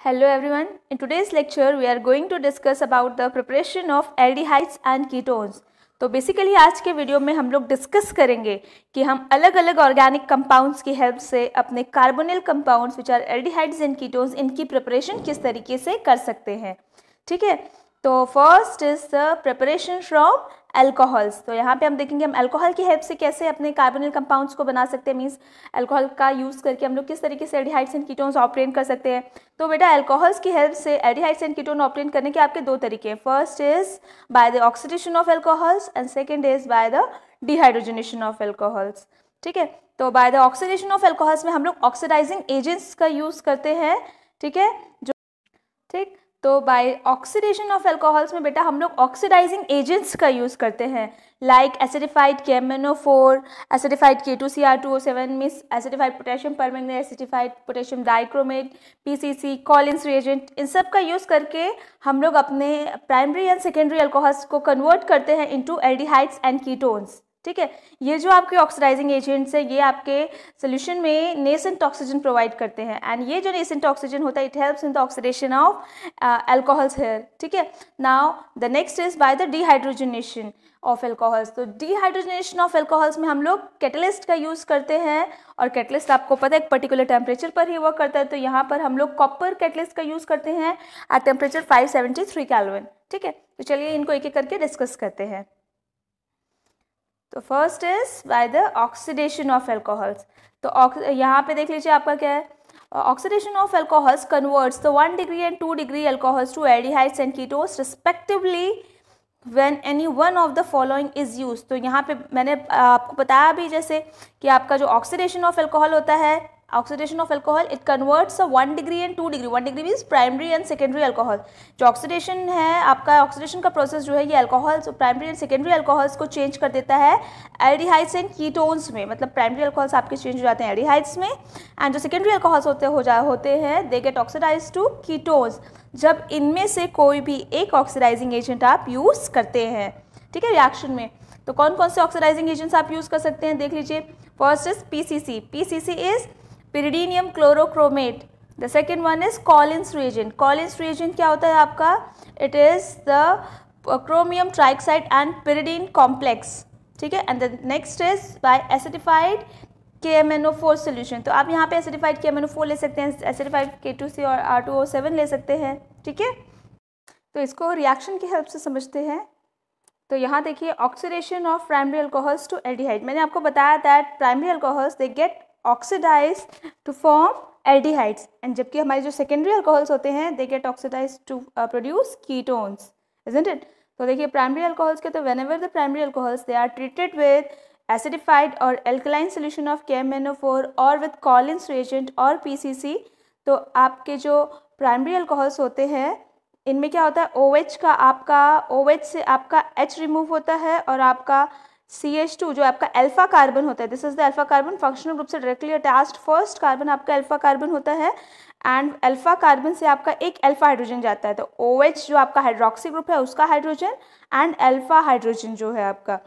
Hello everyone. In today's lecture we are going to discuss about the preparation of aldehydes and ketones. तो basically आज के video में हम लोग discuss करेंगे कि हम अलग अलग ऑर्गेनिक कंपाउंड्स की हेल्प से अपने carbonyl compounds which are aldehydes and ketones इनकी प्रिपरेशन किस तरीके से कर सकते हैं। ठीक है, तो first is the preparation from alcohols. तो यहाँ पे हम देखेंगे हम अल्कोहल की हेल्प से कैसे अपने कार्बोनिल कंपाउंड्स को बना सकते हैं, मीन्स अल्कोहल का यूज़ करके हम लोग किस तरीके से एल्डिहाइड्स एंड कीटोन्स ऑपरेन कर सकते हैं। तो बेटा अल्कोहल्स की हेल्प से एल्डिहाइड्स एंड कीटोन ऑपरेन करने के आपके दो तरीके हैं। First is by the oxidation of alcohols and second is by the dehydrogenation of alcohols. ठीक है, तो bye the oxidation of alcohols में हम लोग ऑक्सीडाइजिंग एजेंट्स का यूज़ करते हैं। ठीक है, जो ठीक तो बाय ऑक्सीडेशन ऑफ अल्कोहल्स में बेटा हम लोग ऑक्सीडाइजिंग एजेंट्स का यूज़ करते हैं, like acidified KMnO4, acidified K2Cr2O7 means acidified potassium permanganate, acidified potassium dichromate, PCC, Collins reagent, इन सब का यूज़ करके हम लोग अपने प्राइमरी एंड सेकेंडरी अल्कोहल्स को कन्वर्ट करते हैं इनटू एल्डिहाइड्स एंड कीटोन्स। ठीक है, ये जो आपके ऑक्सीडाइजिंग एजेंट्स है ये आपके सोल्यूशन में नेसेंट ऑक्सीजन प्रोवाइड करते हैं एंड ये जो नेसेंट ऑक्सीजन होता है it helps in the oxidation of alcohols here. ठीक है, now the next is by the dehydrogenation of alcohols. तो डिहाइड्रोजनेशन ऑफ अल्कोहल्स में हम लोग कैटलिस्ट का यूज़ करते हैं और कैटलिस्ट आपको पता है एक पर्टिकुलर टेम्परेचर पर ही वर्क करता है। तो यहाँ पर हम लोग कॉपर कैटलिस्ट का यूज़ करते हैं एट टेम्परेचर 573 केल्विन। ठीक है, तो चलिए इनको एक एक करके डिस्कस करते हैं। तो first is by the oxidation of alcohols. तो यहाँ पे देख लीजिए आपका क्या है, oxidation of alcohols converts the 1 degree and 2 degree alcohols to aldehydes and ketones respectively when any one of the following is use. तो यहाँ पे मैंने आपको बताया भी जैसे कि आपका जो ऑक्सीडेशन ऑफ अल्कोहल होता है, oxidation of alcohol it converts 1 degree and 2 degree. 1 degree means primary and secondary alcohol. जो ऑक्सीडेशन है आपका ऑक्सीडेशन का प्रोसेस जो है ये alcohols primary and secondary alcohols को चेंज कर देता है एल्डिहाइड्स एंड कीटोन्स में। मतलब प्राइमरी अल्कोहल्स आपके चेंज हो जाते हैं एल्डिहाइड्स में एंड जो सेकेंडरी अल्कोहल्स होते हैं they get oxidize to ketones जब इनमें से कोई भी एक ऑक्सीडाइजिंग एजेंट आप यूज़ करते हैं। ठीक है, रिएक्शन में तो कौन कौन से ऑक्सीडाइजिंग एजेंट्स आप यूज़ कर सकते हैं देख लीजिए। First is PCC। PCC is pyridinium chlorochromate. The second one is Collins reagent. Collins reagent क्या होता है आपका, it is the chromium trioxide and pyridine complex. ठीक है, and the next is by acidified KMnO4 solution. तो आप यहाँ पे acidified KMnO4 ले सकते हैं, acidified K2C और R2O7 ले सकते हैं। ठीक है, तो इसको रिएक्शन की हेल्प से समझते हैं। तो यहाँ देखिए oxidation of primary alcohols to aldehyde. मैंने आपको बताया that primary alcohols they get oxidized to form aldehydes and जबकि हमारे जो सेकेंडरी अल्कोहल्स होते हैं they get oxidized to produce ketones, isn't it. तो देखिए प्राइमरी अल्कोहल्स के तो whenever the primary alcohols they are treated with acidified और एल्कलाइन सोल्यूशन ऑफ KMnO4 और विद कॉलिन्स रिएजेंट और PCC। तो आपके जो प्राइमरी अल्कोहल्स होते हैं इनमें क्या होता है OH का आपका OH से आपका H रिमूव होता है और आपका CH2 जो आपका अल्फा कार्बन होता है, this is the alpha carbon functional group से डायरेक्टली अटैच्ड फर्स्ट कार्बन आपका अल्फा कार्बन होता है एंड अल्फा कार्बन से आपका एक अल्फा हाइड्रोजन जाता है। तो OH जो आपका हाइड्रोक्सी ग्रुप है उसका हाइड्रोजन एंड अल्फा हाइड्रोजन जो है आपका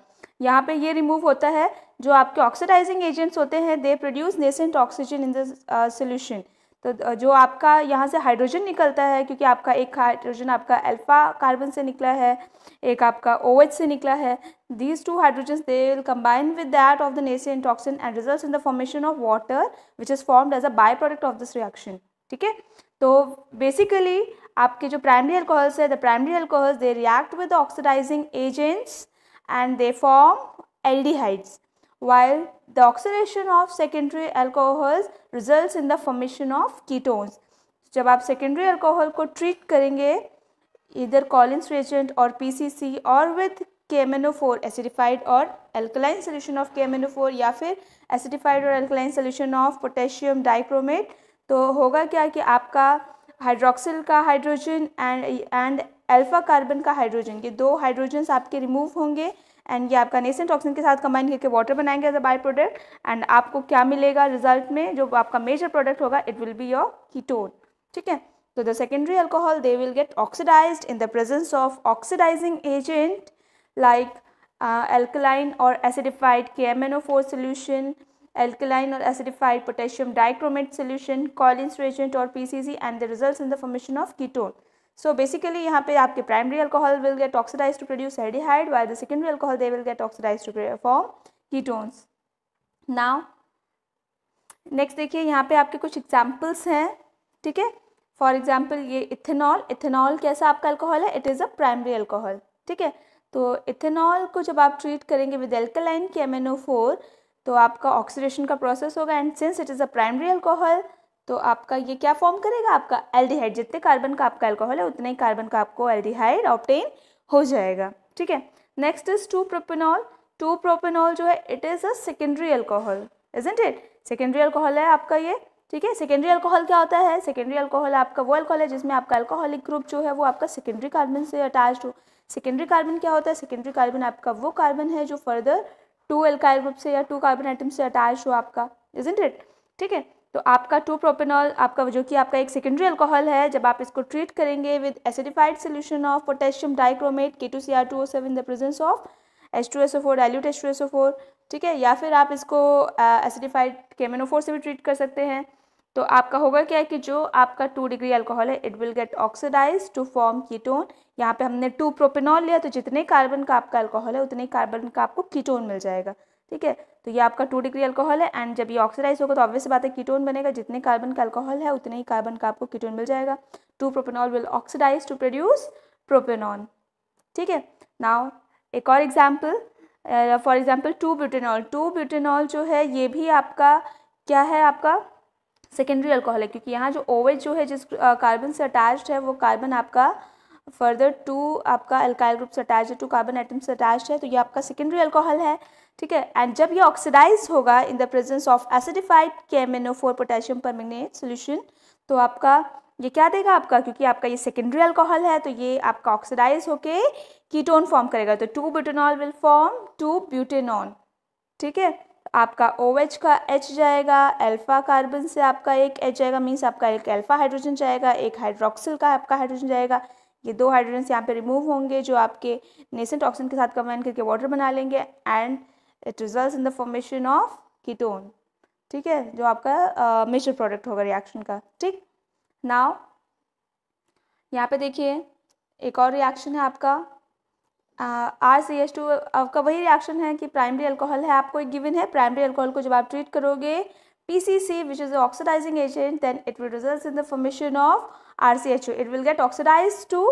यहाँ पे ये रिमूव होता है। जो आपके ऑक्सीडाइजिंग एजेंट्स होते हैं they produce nascent oxygen in the solution. तो जो आपका यहाँ से हाइड्रोजन निकलता है क्योंकि आपका एक हाइड्रोजन आपका अल्फा कार्बन से निकला है, एक आपका OH से निकला है, these two hydrogens they will combine with that of the nascent toxin and results in the formation of water which is formed as a byproduct of this reaction. ठीक है, तो बेसिकली आपके जो प्राइमरी अल्कोहल्स है, the primary alcohols they react with the oxidizing agents and they form aldehydes while the oxidation of secondary alcohols results in the formation of ketones. जब आप secondary alcohol को treat करेंगे either Collins reagent और PCC और with KMnO4 acidified और alkaline solution of KMnO4 या फिर acidified और alkaline solution of potassium dichromate, तो होगा क्या कि आपका हाइड्रोक्सिल का हाइड्रोजन एंड अल्फा कार्बन का हाइड्रोजन, ये दो हाइड्रोजन्स आपके रिमूव होंगे एंड ये आपका नेसेंट ऑक्सीजन के साथ कंबाइन करके वाटर बनाएंगे as a by product and आपको क्या मिलेगा रिजल्ट में, जो आपका मेजर प्रोडक्ट होगा it will be your ketone. ठीक है, तो the secondary alcohol they will get oxidized in the presence of oxidizing agent like alkaline or acidified KMnO4 solution alkaline or acidified potassium dichromate solution, Collins reagent or PCC, and the results in the formation of ketone. So basically यहाँ पे आपके primary alcohol will get oxidized to produce aldehyde, while the secondary alcohol they will get oxidized to form ketones. Now next देखिए यहाँ पे आपके कुछ examples हैं, ठीक है. फॉर एग्जाम्पल ये इथेनॉल. इथेनॉल कैसा आपका अल्कोहल है? It is a primary alcohol, ठीक है. तो इथेनॉल को जब आप ट्रीट करेंगे विद एल्कलाइन के MnO4 तो आपका ऑक्सीडेशन का प्रोसेस होगा, and since it is a primary alcohol तो आपका ये क्या फॉर्म करेगा? आपका एल्डिहाइड. जितने कार्बन का आपका अल्कोहल है उतने ही कार्बन का आपको एल्डिहाइड ऑब्टेन हो जाएगा, ठीक है. Next is 2-प्रोपेनॉल. 2-प्रोपेनॉल जो है it is a secondary alcohol, isn't it? Secondary alcohol है आपका ये, ठीक है. सेकेंडरी अल्कोहल क्या होता है? सेकेंडरी अल्कोहल आपका वो अल्कोहल है जिसमें आपका अल्कोहलिक ग्रुप जो है वो आपका सेकेंडरी कार्बन से अटैच्ड हो. सेकेंडरी कार्बन क्या होता है? सेकेंडरी कार्बन आपका वो कार्बन है जो फर्दर 2 एल्काइल ग्रुप से या 2 कार्बन आइटम से अटैच हो आपका, इजंट इट? ठीक है. तो आपका 2-प्रोपेनॉल आपका जो कि आपका एक सेकेंडरी अल्कोहल है, जब आप इसको ट्रीट करेंगे with acidified solution of potassium dichromate K2Cr2O7 in the presence of H2SO4 dilute H2SO4, ठीक है. या फिर आप इसको एसिडिफाइड KMnO4 से भी ट्रीट कर सकते हैं. तो आपका होगा क्या है कि जो आपका 2 डिग्री अल्कोहल है it will get oxidize to form ketone. यहाँ पे हमने 2-प्रोपेनॉल लिया तो जितने कार्बन का आपका अल्कोहल है उतने कार्बन का आपको कीटोन मिल जाएगा, ठीक है. तो ये आपका 2 डिग्री अल्कोहल है, एंड जब ये ऑक्सीडाइज होगा तो ऑब्वियस बात है कीटोन बनेगा. जितने कार्बन का अल्कोहल है उतने ही कार्बन का आपको कीटोन मिल जाएगा. 2-प्रोपेनॉल will oxidise to produce propanone, ठीक है. नाउ एक और एग्जाम्पल, फॉर एग्जाम्पल 2-ब्यूटेनॉल. 2-ब्यूटेनॉल जो है ये भी आपका क्या है? आपका सेकेंडरी अल्कोहल है, क्योंकि यहाँ जो OH जो है जिस कार्बन से अटैच्ड है वो कार्बन आपका फर्दर 2 आपका अल्काइल ग्रुप से अटैच है, 2 कार्बन आइटम से अटैच्ड है. तो ये आपका सेकेंडरी अल्कोहल है, ठीक है. एंड जब ये ऑक्सीडाइज होगा इन the presence of acidified KMnO4 potassium permanganate solution तो आपका ये क्या देगा आपका? क्योंकि आपका ये सेकेंडरी अल्कोहल है तो ये आपका ऑक्सीडाइज होके कीटोन फॉर्म करेगा. तो 2-ब्यूटेनॉल विल फॉर्म 2-ब्यूटेनॉन, ठीक है. आपका OH का H जाएगा, अल्फा कार्बन से आपका एक H जाएगा, मीन्स आपका एक अल्फा हाइड्रोजन जाएगा, एक हाइड्रोक्सिल का आपका हाइड्रोजन जाएगा. ये 2 हाइड्रोजन यहाँ पे रिमूव होंगे जो आपके नेसेंट ऑक्सीजन के साथ कंबाइन करके वाटर बना लेंगे, and it results in the formation of ketone, ठीक है, जो आपका मेजर प्रोडक्ट होगा रिएक्शन का, ठीक. नाउ यहाँ पे देखिए एक और रिएक्शन है आपका RCH2. आपका वही रिएक्शन है कि प्राइमरी अल्कोहल है, आपको एक गिवन है. प्राइमरी अल्कोहल को जब आप ट्रीट करोगे PCC which is oxidizing agent then it will result in the formation of RCH2. It will get oxidize to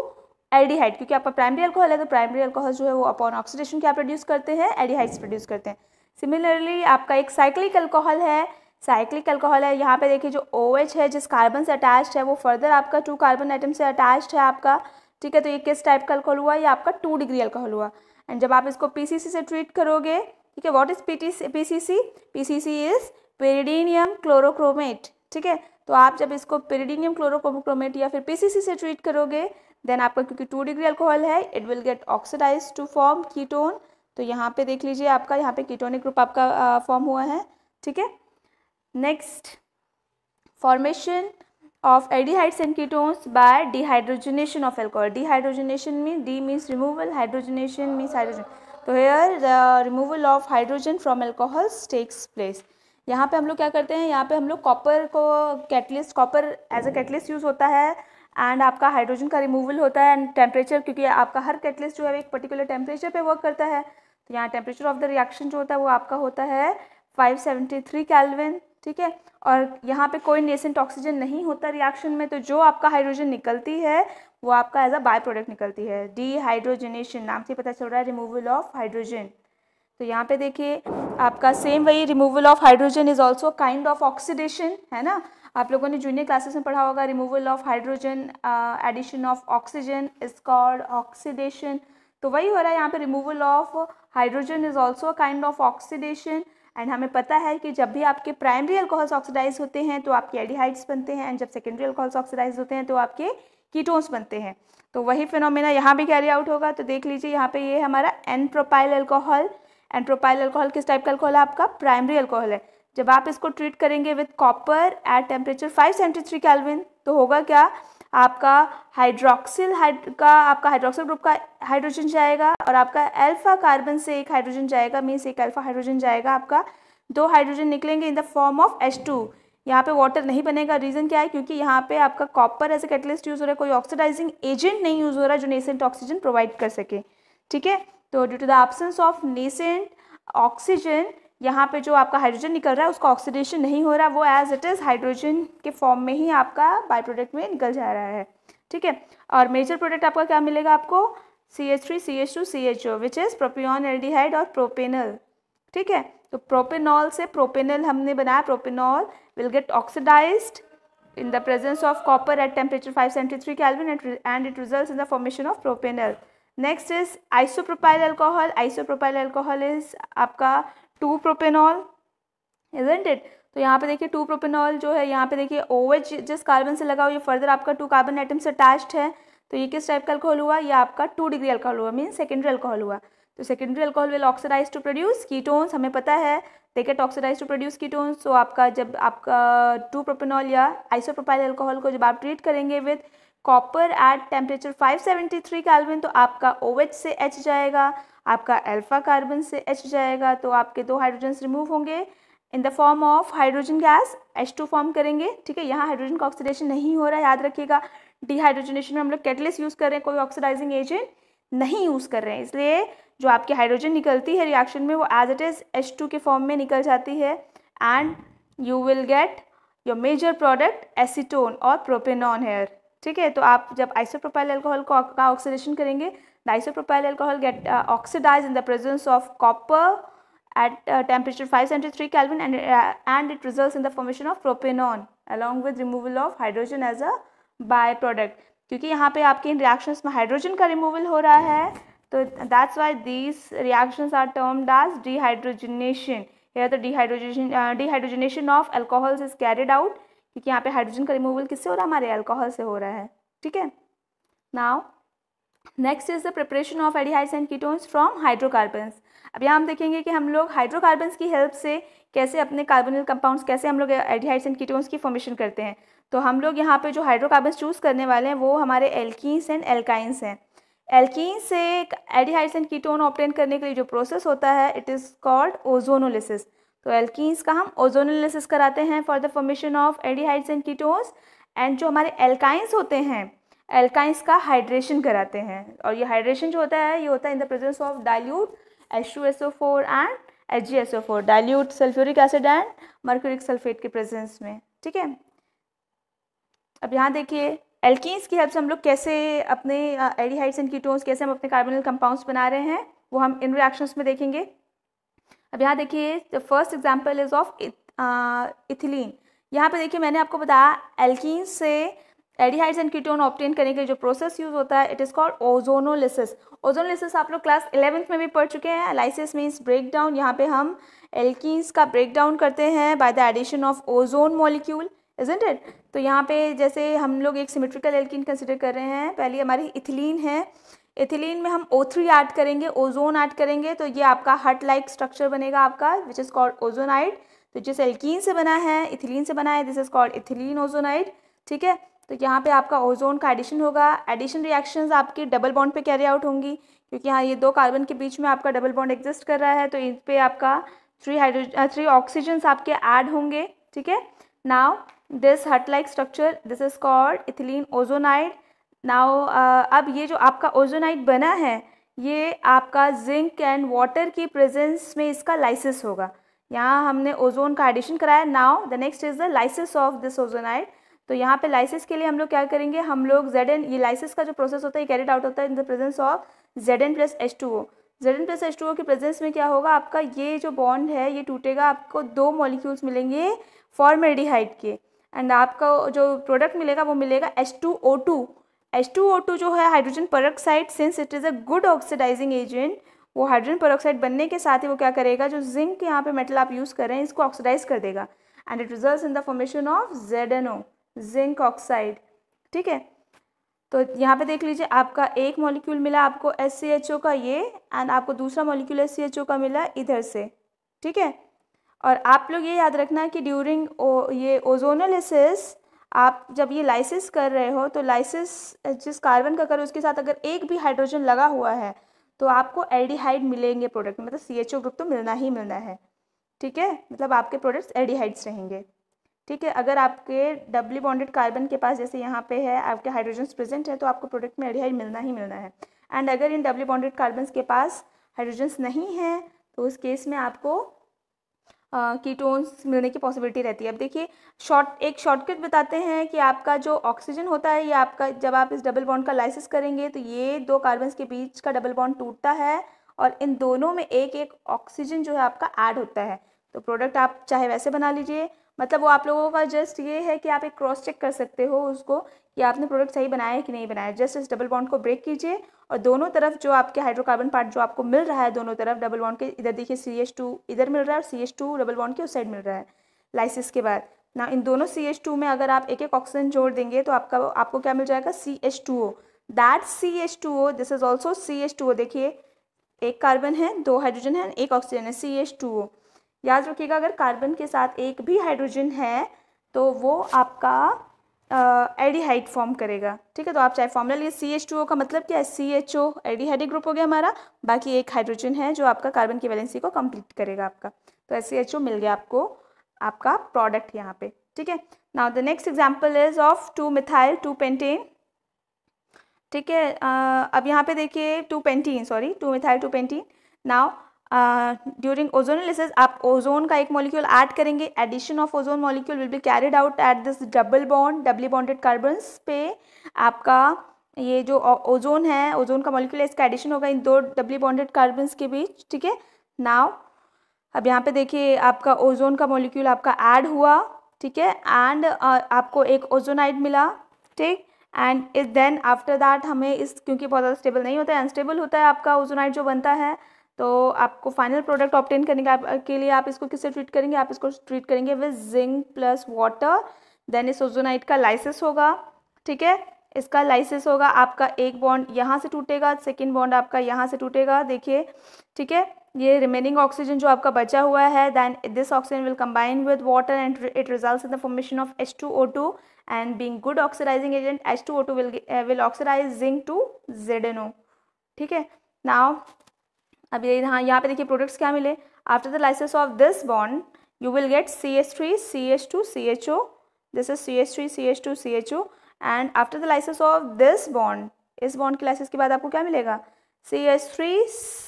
aldehyde, क्योंकि आपका प्राइमरी अल्कोहल है तो प्राइमरी अल्कोहल जो है वो अपॉन ऑक्सीडेशन क्या प्रोड्यूस करते हैं? एल्डिहाइड्स प्रोड्यूस करते हैं. सिमिलरली आपका एक साइक्लिक अल्कोहल है. साइक्लिक अल्कोहल है, यहाँ पे देखिए जो OH है जिस कार्बन से अटैच्ड है वो फर्दर आपका 2 कार्बन आइटम से अटैच्ड है आपका, ठीक है. तो ये किस टाइप का अल्कोहल हुआ? ये आपका 2 डिग्री अल्कोहल हुआ. एंड जब आप इसको PCC से ट्रीट करोगे, ठीक है. What is PCC? PCC is pyridinium chlorochromate, ठीक है. तो आप जब इसको पेरिडीनियम क्लोरोक्रोमेट या फिर PCC से ट्रीट करोगे देन आपका क्योंकि 2 डिग्री अल्कोहल है it will get oxidize to form ketone. तो यहाँ पे देख लीजिए आपका यहाँ पे कीटोनिक ग्रुप आपका फॉर्म हुआ है, ठीक है. Next, formation of aldehydes and ketones by dehydrogenation of alcohol. Dehydrogenation means D means removal, hydrogenation means hydrogen. तो here the removal of hydrogen from alcohols takes place. यहाँ पे हम लोग क्या करते हैं? यहाँ पे हम लोग कॉपर को catalyst, copper as a catalyst use होता है एंड आपका हाइड्रोजन का रिमूवल होता है. एंड टेम्परेचर, क्योंकि आपका हर कैटलिस्ट जो है एक पर्टिकुलर टेम्परेचर पे वर्क करता है, तो यहाँ टेम्परेचर ऑफ द रिएक्शन जो होता है वो आपका होता है 573 केल्विन, ठीक है. और यहाँ पे कोई नेसेंट ऑक्सीजन नहीं होता रिएक्शन में, तो जो आपका हाइड्रोजन निकलती है वो आपका एज अ बाय प्रोडक्ट निकलती है. डीहाइड्रोजनेशन नाम से पता चल रहा है रिमूवल ऑफ हाइड्रोजन. तो यहाँ पे देखिए आपका सेम वही removal of hydrogen is also kind of oxidation, है ना. आप लोगों ने जूनियर क्लासेस में पढ़ा होगा removal of hydrogen addition of oxygen is called oxidation. तो वही हो रहा है यहाँ पे, removal of hydrogen is also kind of oxidation. And हमें पता है कि जब भी आपके प्राइमरी अल्कोहल्स ऑक्सीडाइज होते हैं तो आपके एल्डिहाइड्स बनते हैं, एंड जब सेकेंडरी अल्कोहल्स ऑक्सीडाइज होते हैं तो आपके कीटोन्स बनते हैं. तो वही फिनोमेना यहाँ भी कैरी आउट होगा. तो देख लीजिए यहाँ पे ये हमारा N-प्रोपाइल अल्कोहल. N-प्रोपाइल अल्कोहल किस टाइप का अल्कोहल है? आपका प्राइमरी अल्कोहल है. जब आप इसको ट्रीट करेंगे with copper at temperature 573 kelvin तो होगा क्या? आपका हाइड्रोक्सिल आपका हाइड्रोक्सिल ग्रुप का हाइड्रोजन जाएगा और आपका अल्फा कार्बन से एक हाइड्रोजन जाएगा, मीन्स एक अल्फा हाइड्रोजन जाएगा आपका दो हाइड्रोजन निकलेंगे in the form of H2। यहाँ पे वाटर नहीं बनेगा, रीज़न क्या है, क्योंकि यहाँ पे आपका copper as a catalyst use हो रहा है, कोई ऑक्सीडाइजिंग एजेंट नहीं यूज़ हो रहा है जो नेसेंट ऑक्सीजन प्रोवाइड कर सके। ठीक है, तो due to the absence of nascent oxygen यहाँ पे जो आपका हाइड्रोजन निकल रहा है उसका ऑक्सीडेशन नहीं हो रहा, वो एज इट इज़ हाइड्रोजन के फॉर्म में ही आपका बाय प्रोडक्ट में निकल जा रहा है। ठीक है, और मेजर प्रोडक्ट आपका क्या मिलेगा आपको, CH3 CH2 CHO which is propionaldehyde और प्रोपेनल। ठीक है, तो प्रोपेनॉल से प्रोपेनल हमने बनाया, propanol will get oxidised in the presence of copper at temperature 573 Kelvin and it results in the formation of propanol. Next is isopropyl alcohol. Isopropyl alcohol is आपका 2-propanol, isn't it? तो यहाँ पे देखिए 2-propanol जो है, यहाँ पे देखिए OH जिस कार्बन से लगा हुआ, ये फर्दर आपका 2 कार्बन एटम से अटैच्ड है, तो ये किस टाइप का अल्कोहल हुआ, ये आपका 2 डिग्री अल्कोहल हुआ, मीन सेकेंडरी अल्कोहल हुआ। तो secondary alcohol will oxidise to produce ketones, हमें पता है they get oxidize to produce ketones. तो आपका जब आपका 2-propanol या आइसोप्रोपाइल अल्कोहल को जब आप ट्रीट करेंगे with copper at temperature 573 kelvin, तो आपका OH से H जाएगा, आपका अल्फा कार्बन से H जाएगा, तो आपके 2 हाइड्रोजन रिमूव होंगे in the form of hydrogen gas, H2 form करेंगे। ठीक है, यहाँ हाइड्रोजन का ऑक्सीडेशन नहीं हो रहा है, याद रखिएगा। डिहाइड्रोजनेशन में हम लोग कैटलिस्ट यूज़ कर रहे हैं, कोई ऑक्सीडाइजिंग एजेंट नहीं यूज़ कर रहे हैं, इसलिए जो आपकी हाइड्रोजन निकलती है रिएक्शन में वो एज इट इज़ H2 के फॉर्म में निकल जाती है and you will get your major product acetone और प्रोपेनॉन हेयर। ठीक है, तो आप जब आइसोप्रोपाइल अल्कोहल का ऑक्सीडेशन करेंगे, the isopropyl alcohol get oxidize in the presence of copper at temperature 573 Kelvin and it results in the formation of propanol along with removal of hydrogen as a byproduct। क्योंकि यहाँ पे आपके इन reactions में hydrogen का removal हो रहा है, तो that's why these reactions are termed as dehydrogenation. here the dehydrogenation of alcohols is carried out, क्योंकि यहाँ पे हाइड्रोजन का रिमूवल किससे हो रहा है, हमारे अल्कोहल से हो रहा है। ठीक है, now next is the preparation of aldehydes and ketones from hydrocarbons. अब यहाँ हम देखेंगे कि हम लोग हाइड्रोकार्बन्स की हेल्प से कैसे अपने कार्बोनिल कंपाउंड्स, कैसे हम लोग एल्डिहाइड्स एंड कीटोन्स की फॉर्मेशन करते हैं। तो हम लोग यहाँ पे जो हाइड्रोकार्बन्स चूज़ करने वाले हैं वो हमारे एल्कीन्स एंड एल्काइंस हैं। एल्कीन से एल्डिहाइड्स एंड कीटोन ऑब्टेन करने के लिए जो प्रोसेस होता है इट इज़ कॉल्ड ओजोनोलिसिस। तो एल्कीन्स का हम ओजोनोलिसिस कराते हैं for the formation of aldehydes and ketones, and जो हमारे एल्काइंस होते हैं एल्काइंस का हाइड्रेशन कराते हैं, और ये हाइड्रेशन जो होता है ये होता है in the presence of dilute H2SO4 and HgSO4, dilute sulphuric acid and mercuric sulphate के प्रेजेंस में। ठीक है, अब यहाँ देखिए एल्कीन्स की हेल्प से हम लोग कैसे अपने एल्डिहाइड्स एंड कीटोन्स, कैसे हम अपने कार्बोनिल कंपाउंड्स बना रहे हैं वो हम इन रिएक्शंस में देखेंगे। अब यहाँ देखिए the first example is of ethylene. यहाँ पे देखिए मैंने आपको बताया एल्कीन से एल्डिहाइड्स एंड कीटोन ऑब्टेन करने के लिए जो प्रोसेस यूज होता है it is called ozonolysis. Ozonolysis आप लोग क्लास 11th में भी पढ़ चुके हैं। लाइसिस मीन्स ब्रेक डाउन, यहाँ पे हम एल्कीन्स का ब्रेक डाउन करते हैं by the addition of ozone molecule, isn't it. तो यहाँ पे जैसे हम लोग एक सिमेट्रिकल एल्कीन कंसिडर कर रहे हैं, पहले हमारी इथिलीन है, इथिलीन में हम O3 ऐड करेंगे, ओजोन ऐड करेंगे, तो ये आपका हट लाइक स्ट्रक्चर बनेगा आपका विच इज़ कॉल्ड ओजोनाइड। तो जिस एल्कीन से बना है, इथिलीन से बना है, this is called ethylene ozonide. ठीक है, तो यहाँ पे आपका ओजोन का एडिशन होगा। एडिशन रिएक्शंस आपकी डबल बॉन्ड पे कैरी आउट होंगी, क्योंकि यहाँ ये 2 कार्बन के बीच में आपका डबल बॉन्ड एग्जिस्ट कर रहा है, तो इन पे आपका 3 ऑक्सीजन्स आपके ऐड होंगे। ठीक है, नाउ दिस हट like structure this is called ethylene ozonide. Now अब ये जो आपका ओजोनाइड बना है ये आपका जिंक एंड वाटर की प्रेजेंस में इसका लाइसिस होगा। यहाँ हमने ओजोन का एडिशन कराया। Now the next is the lysis of this ozonide. तो यहाँ पे लाइसिस के लिए हम लोग क्या करेंगे, हम लोग Zn, ये लाइसिस का जो प्रोसेस होता है कैरिड आउट होता है in the presence of Zn plus H2O। Zn plus H2O की प्रेजेंस में क्या होगा, आपका ये जो बॉन्ड है ये टूटेगा, आपको 2 मॉलिक्यूल्स मिलेंगे फॉर्मेल्डिहाइड के, एंड आपका जो प्रोडक्ट मिलेगा वो मिलेगा H2O2। H2O2 जो है hydrogen peroxide, since it is a good oxidizing agent, वो हाइड्रोजन पेरोक्साइड बनने के साथ ही वो क्या करेगा, जो जिंक यहाँ पे मेटल आप यूज़ कर रहे हैं इसको ऑक्सीडाइज कर देगा, and it results in the formation of ZnO, zinc oxide. ठीक है, तो यहाँ पे देख लीजिए आपका एक मॉलिक्यूल मिला आपको SCHO का ये, एंड आपको दूसरा मॉलिक्यूल SCHO का मिला इधर से। ठीक है, और आप लोग ये याद रखना कि ड्यूरिंग ये ओजोनोलिसिस आप जब ये लाइसिस कर रहे हो तो लाइसिस जिस कार्बन का करो उसके साथ अगर एक भी हाइड्रोजन लगा हुआ है तो आपको एल्डिहाइड मिलेंगे प्रोडक्ट में, मतलब CHO ग्रुप तो मिलना ही मिलना है। ठीक है, मतलब आपके प्रोडक्ट्स एल्डिहाइड्स रहेंगे। ठीक है, अगर आपके डबली बॉन्डेड कार्बन के पास जैसे यहाँ पे है आपके हाइड्रोजन्स प्रेजेंट है तो आपको प्रोडक्ट में एल्डिहाइड मिलना ही मिलना है। एंड अगर इन डबली बॉन्डेड कार्बन्स के पास हाइड्रोजन्स नहीं है तो उस केस में आपको कीटोन्स मिलने की पॉसिबिलिटी रहती है। अब देखिए एक शॉर्टकट बताते हैं कि आपका जो ऑक्सीजन होता है ये आपका जब आप इस डबल बॉन्ड का लाइसिस करेंगे तो ये दो कार्बन्स के बीच का डबल बॉन्ड टूटता है और इन दोनों में एक एक ऑक्सीजन जो है आपका ऐड होता है। तो प्रोडक्ट आप चाहे वैसे बना लीजिए, मतलब वो आप लोगों का जस्ट ये है कि आप एक क्रॉस चेक कर सकते हो उसको कि आपने प्रोडक्ट सही बनाया है कि नहीं बनाया। जस्ट इस डबल बॉन्ड को ब्रेक कीजिए और दोनों तरफ जो आपके हाइड्रोकार्बन पार्ट जो आपको मिल रहा है दोनों तरफ डबल बॉन्ड के, इधर देखिए CH2 इधर मिल रहा है और CH2 डबल बॉन्ड के उस साइड मिल रहा है लाइसिस के बाद ना। इन दोनों CH2 में अगर आप एक एक ऑक्सीजन जोड़ देंगे तो आपको क्या मिल जाएगा, CH2O। That CH2O this is also CH2O। देखिए एक कार्बन है, दो हाइड्रोजन है, एक ऑक्सीजन है, CH2O। याद रखिएगा अगर कार्बन के साथ एक भी हाइड्रोजन है तो वो आपका एल्डिहाइड फॉर्म करेगा। ठीक है, तो आप चाहे फॉर्मूला लिए CH2O का मतलब क्या है, CHO एल्डिहाइडिक ग्रुप हो गया हमारा, बाकी एक हाइड्रोजन है जो आपका कार्बन की वैलेंसी को कंप्लीट करेगा आपका, तो CHO मिल गया आपको आपका प्रोडक्ट यहाँ पे। ठीक है, now the next example is of 2-मिथाइल 2-पेंटेन। ठीक है, अब यहाँ पे देखिए 2-मिथाइल 2-पेंटीन। नाउ ड्यूरिंग ओजोनोलिसिस आप ओजोन का एक मॉलिक्यूल ऐड करेंगे। Addition of ozone molecule will be carried out at this doubly bonded carbons पे। आपका ये जो ओजोन है, ओजोन का मॉलिक्यूल है, इसका एडिशन होगा इन दो डबली बॉन्डेड कार्बन्स के बीच। ठीक है, नाउ अब यहाँ पे देखिए आपका ओजोन का मॉलिक्यूल आपका ऐड हुआ। ठीक है, एंड आपको एक ओजोनाइड मिला। ठीक, and is then after that हमें इस क्योंकि बहुत ज़्यादा स्टेबल नहीं होता है, अनस्टेबल होता है आपका ओजोनाइड जो बनता है, तो आपको फाइनल प्रोडक्ट ऑब्टेन करने के लिए आप इसको किससे ट्रीट करेंगे, आप इसको ट्रीट करेंगे with zinc plus water. Then इस ओजोनाइड का लाइसिस होगा। ठीक है, इसका लाइसिस होगा, आपका एक बॉन्ड यहाँ से टूटेगा, सेकेंड बॉन्ड आपका यहाँ से टूटेगा। देखिए ठीक है, ये रिमेनिंग ऑक्सीजन जो आपका बचा हुआ है, then this oxygen will combine with water and it results in the formation of H2O2 and being good oxidizing agent H2O2 will oxidize zinc to ZNO। ठीक है, नाउ अब ये यहाँ पे देखिए प्रोडक्ट्स क्या मिले। After the lysis of this bond you will get CH3 CH2 CHO, this is CH3 CH2 CHO and after the lysis of this bond, इस बॉन्ड के लाइसिस के बाद आपको क्या मिलेगा, CH3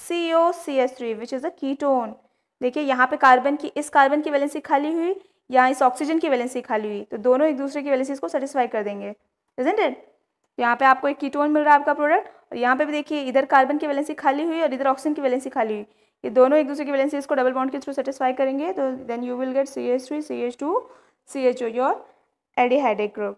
CO CH3 which is a ketone. देखिए यहाँ पे इस कार्बन की वैलेंसी खाली हुई, यहाँ इस ऑक्सीजन की वैलेंसी खाली हुई, तो दोनों एक दूसरे की वैलेंसीज को सेटिस्फाई कर देंगे, इजंट इट। यहाँ पे आपको एक कीटोन मिल रहा है आपका प्रोडक्ट, और यहाँ पे भी देखिए इधर कार्बन की वैलेंसी खाली हुई और इधर ऑक्सीजन की वैलेंसी खाली हुई, ये दोनों एक दूसरे की वैलेंसीज को डबल बॉन्ड के थ्रू सेटिस्फाई करेंगे, तो then you will get CH3 CH2 CHO your aldehydic group.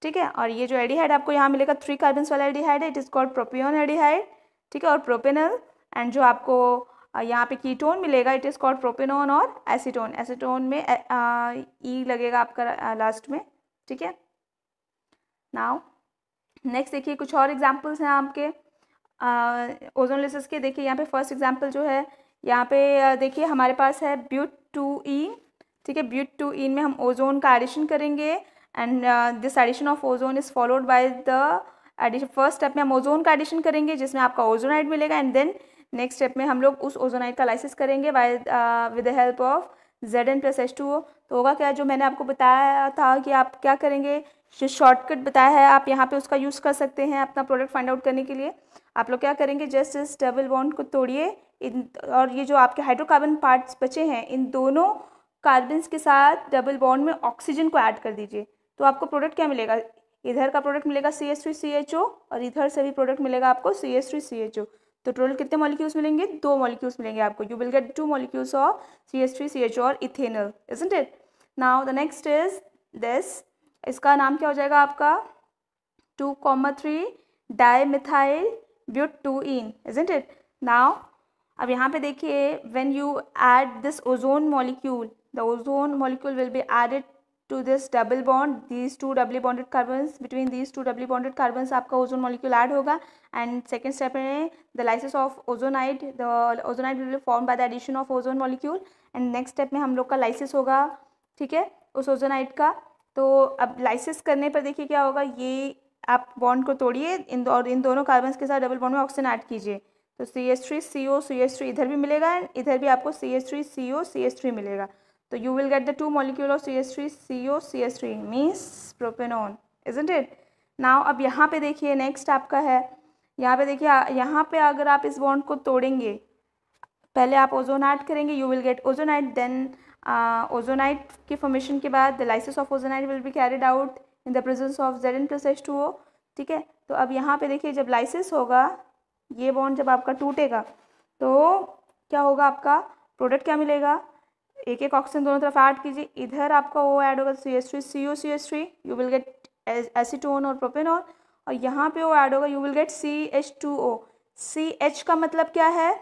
ठीक है, और ये जो एल्डिहाइड आपको यहाँ मिलेगा 3 कार्बन वाला एल्डिहाइड है, इट इज कॉल्ड प्रोपियोन एल्डिहाइड। ठीक है, और प्रोपेनल, एंड जो आपको यहाँ पे कीटोन मिलेगा इट इज़ कॉल्ड प्रोपेनोन और एसीटोन। एसीटोन में ई लगेगा आपका लास्ट में। ठीक है, नाउ नेक्स्ट देखिए कुछ और एग्जांपल्स हैं आपके ओजोनोलिसिस के। देखिए यहाँ पे फर्स्ट एग्जांपल जो है यहाँ पे देखिए हमारे पास है ब्यूट-2ईन। ठीक है, ब्यूट-2ईन में हम ओजोन का एडिशन करेंगे and this addition of ozone is followed by the addition. First step में हम ओजोन का एडिशन करेंगे जिसमें आपका ओजोनाइड मिलेगा, एंड देन नेक्स्ट स्टेप में हम लोग उस ओजोनाइड का लाइसिस करेंगे by with the help of Zn+H2O। तो होगा क्या, जो मैंने आपको बताया था कि आप क्या करेंगे, जो शॉर्टकट बताया है आप यहाँ पे उसका यूज़ कर सकते हैं अपना प्रोडक्ट फाइंड आउट करने के लिए। आप लोग क्या करेंगे, जस्ट इस डबल बॉन्ड को तोड़िए और ये जो आपके हाइड्रोकार्बन पार्ट्स बचे हैं इन दोनों कार्बन्स के साथ डबल बॉन्ड में ऑक्सीजन को ऐड कर दीजिए, तो आपको प्रोडक्ट क्या मिलेगा, इधर का प्रोडक्ट मिलेगा CH3 CHO और इधर से भी प्रोडक्ट मिलेगा आपको CH3 CHO। तो टोटल कितने मॉलिक्यूल्स मिलेंगे, 2 मॉलिक्यूल्स मिलेंगे आपको। You will get 2 molecules of CH3 CHO और ethanol, isn't it. Now the next is this, इसका नाम क्या हो जाएगा आपका 2,3 डाईमिथाइल ब्यूट-2ईन, इजंट इट। नाउ अब यहाँ पे देखिए when you add this ozone molecule, the ozone molecule will be added to this double bond, these two doubly bonded carbons, between these two doubly bonded carbons आपका ozone molecule add होगा, and second step में the lysis of ozonide, the ozonide will be form by the addition of ozone molecule, and next step में हम लोग का lysis होगा। ठीक है, उस ओजोनाइड का। तो अब लाइसिस करने पर देखिए क्या होगा, ये आप बॉन्ड को तोड़िए और इन दोनों कार्बन्स के साथ डबल बॉन्ड में ऑक्सीजन ऐड कीजिए, तो CH3CO CH3 इधर भी मिलेगा एंड इधर भी आपको CH3CO CH3 मिलेगा। तो you will get the 2 molecule of CH3CO CH3 means propanone, isn't it. Now अब यहाँ पे देखिए नेक्स्ट आपका है, यहाँ पे देखिए, यहाँ पे अगर आप इस बॉन्ड को तोड़ेंगे, पहले आप ओजोन ऐड करेंगे, you will get ozonide, then ozonide की फॉर्मेशन के बाद the lysis of ozonide will be carried out in the presence of Zn+H2O, ठीक है। तो अब यहाँ पे देखिए जब लाइसिस होगा, ये बॉन्ड जब आपका टूटेगा तो क्या होगा, आपका प्रोडक्ट क्या मिलेगा, एक एक ऑक्सीजन दोनों तरफ ऐड कीजिए, इधर आपका वो ऐड होगा CH3CO CH3, you will gate acetone और प्रोपेनॉन, और यहाँ पे वो ऐड होगा, you will gate CH2O। CH का मतलब क्या है,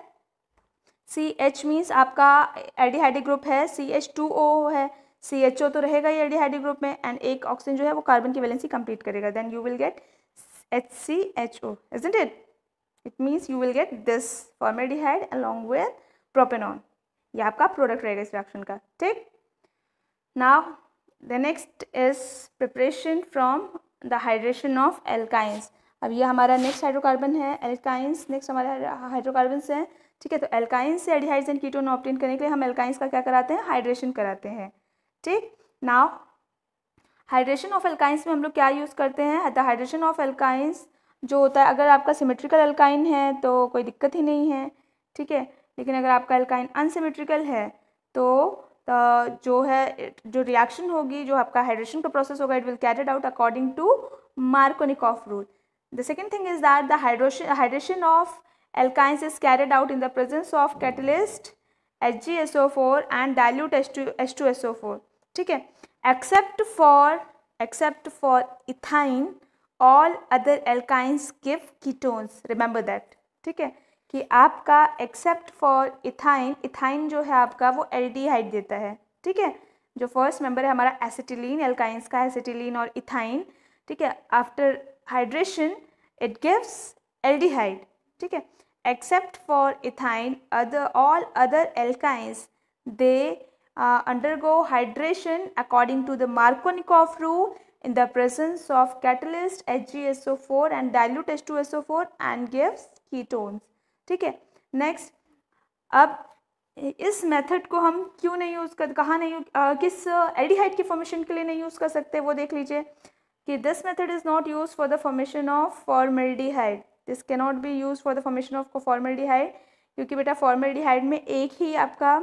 CH मीन्स आपका एल्डिहाइडिक ग्रुप है, CH2O है, CHO तो रहेगा ही एल्डिहाइडिक ग्रुप में, एंड एक ऑक्सीजन जो है वो कार्बन की वैलेंसी कंप्लीट करेगा, then you will get HCHO, isn't it? It means you will get this formaldehyde along with propanol. ये आपका प्रोडक्ट रहेगा इस रिएक्शन का, ठीक। Now the next is preparation from the hydration of alkynes. अब ये हमारा नेक्स्ट हाइड्रोकार्बन है, एल्काइंस नेक्स्ट हमारे हाइड्रोकार्बन्स हैं, ठीक है। तो एल्काइंस से एल्डिहाइड्स एंड कीटोन ऑब्टेन करने के लिए हम एल्काइंस का क्या कराते हैं, हाइड्रेशन कराते हैं, ठीक। नाउ हाइड्रेशन ऑफ एल्काइंस में हम लोग क्या यूज़ करते हैं, द हाइड्रेशन ऑफ एल्काइंस जो होता है, अगर आपका सिमेट्रिकल एल्काइन है तो कोई दिक्कत ही नहीं है, ठीक है। लेकिन अगर आपका एल्काइन अनसिमेट्रिकल है तो जो है जो रिएक्शन होगी, जो आपका हाइड्रेशन का प्रोसेस होगा, it will carried out according to Markovnikov rule. The second thing is that the hydration of alkynes is carried out in the presence of catalyst HgSO4 and dilute H2SO4, ठीक है। except for ethyne all other alkynes give ketones, remember that, ठीक है, कि आपका except for ethyne जो है आपका वो एल्डिहाइड देता है, ठीक है। जो फर्स्ट मेंबर है हमारा एसिटिलीन, एल्काइंस का एसिटिलीन और इथाइन, ठीक है। After hydration it gives aldehyde, ठीक है। except for ethyne all other alkynes they undergo hydration according to the Markovnikov rule in the presence of catalyst HgSO4 and dilute H2SO4 and gives ketones, ठीक है। Next, अब इस method को हम क्यों नहीं यूज़ कर, कहाँ नहीं, किस एल्डिहाइड की फॉर्मेशन के लिए नहीं यूज़ कर सकते, वो देख लीजिए कि this method is not use for the formation of formaldehyde, this can not B use for the formation of formaldehyde, क्योंकि बेटा फॉर्मेल्डिहाइड में एक ही आपका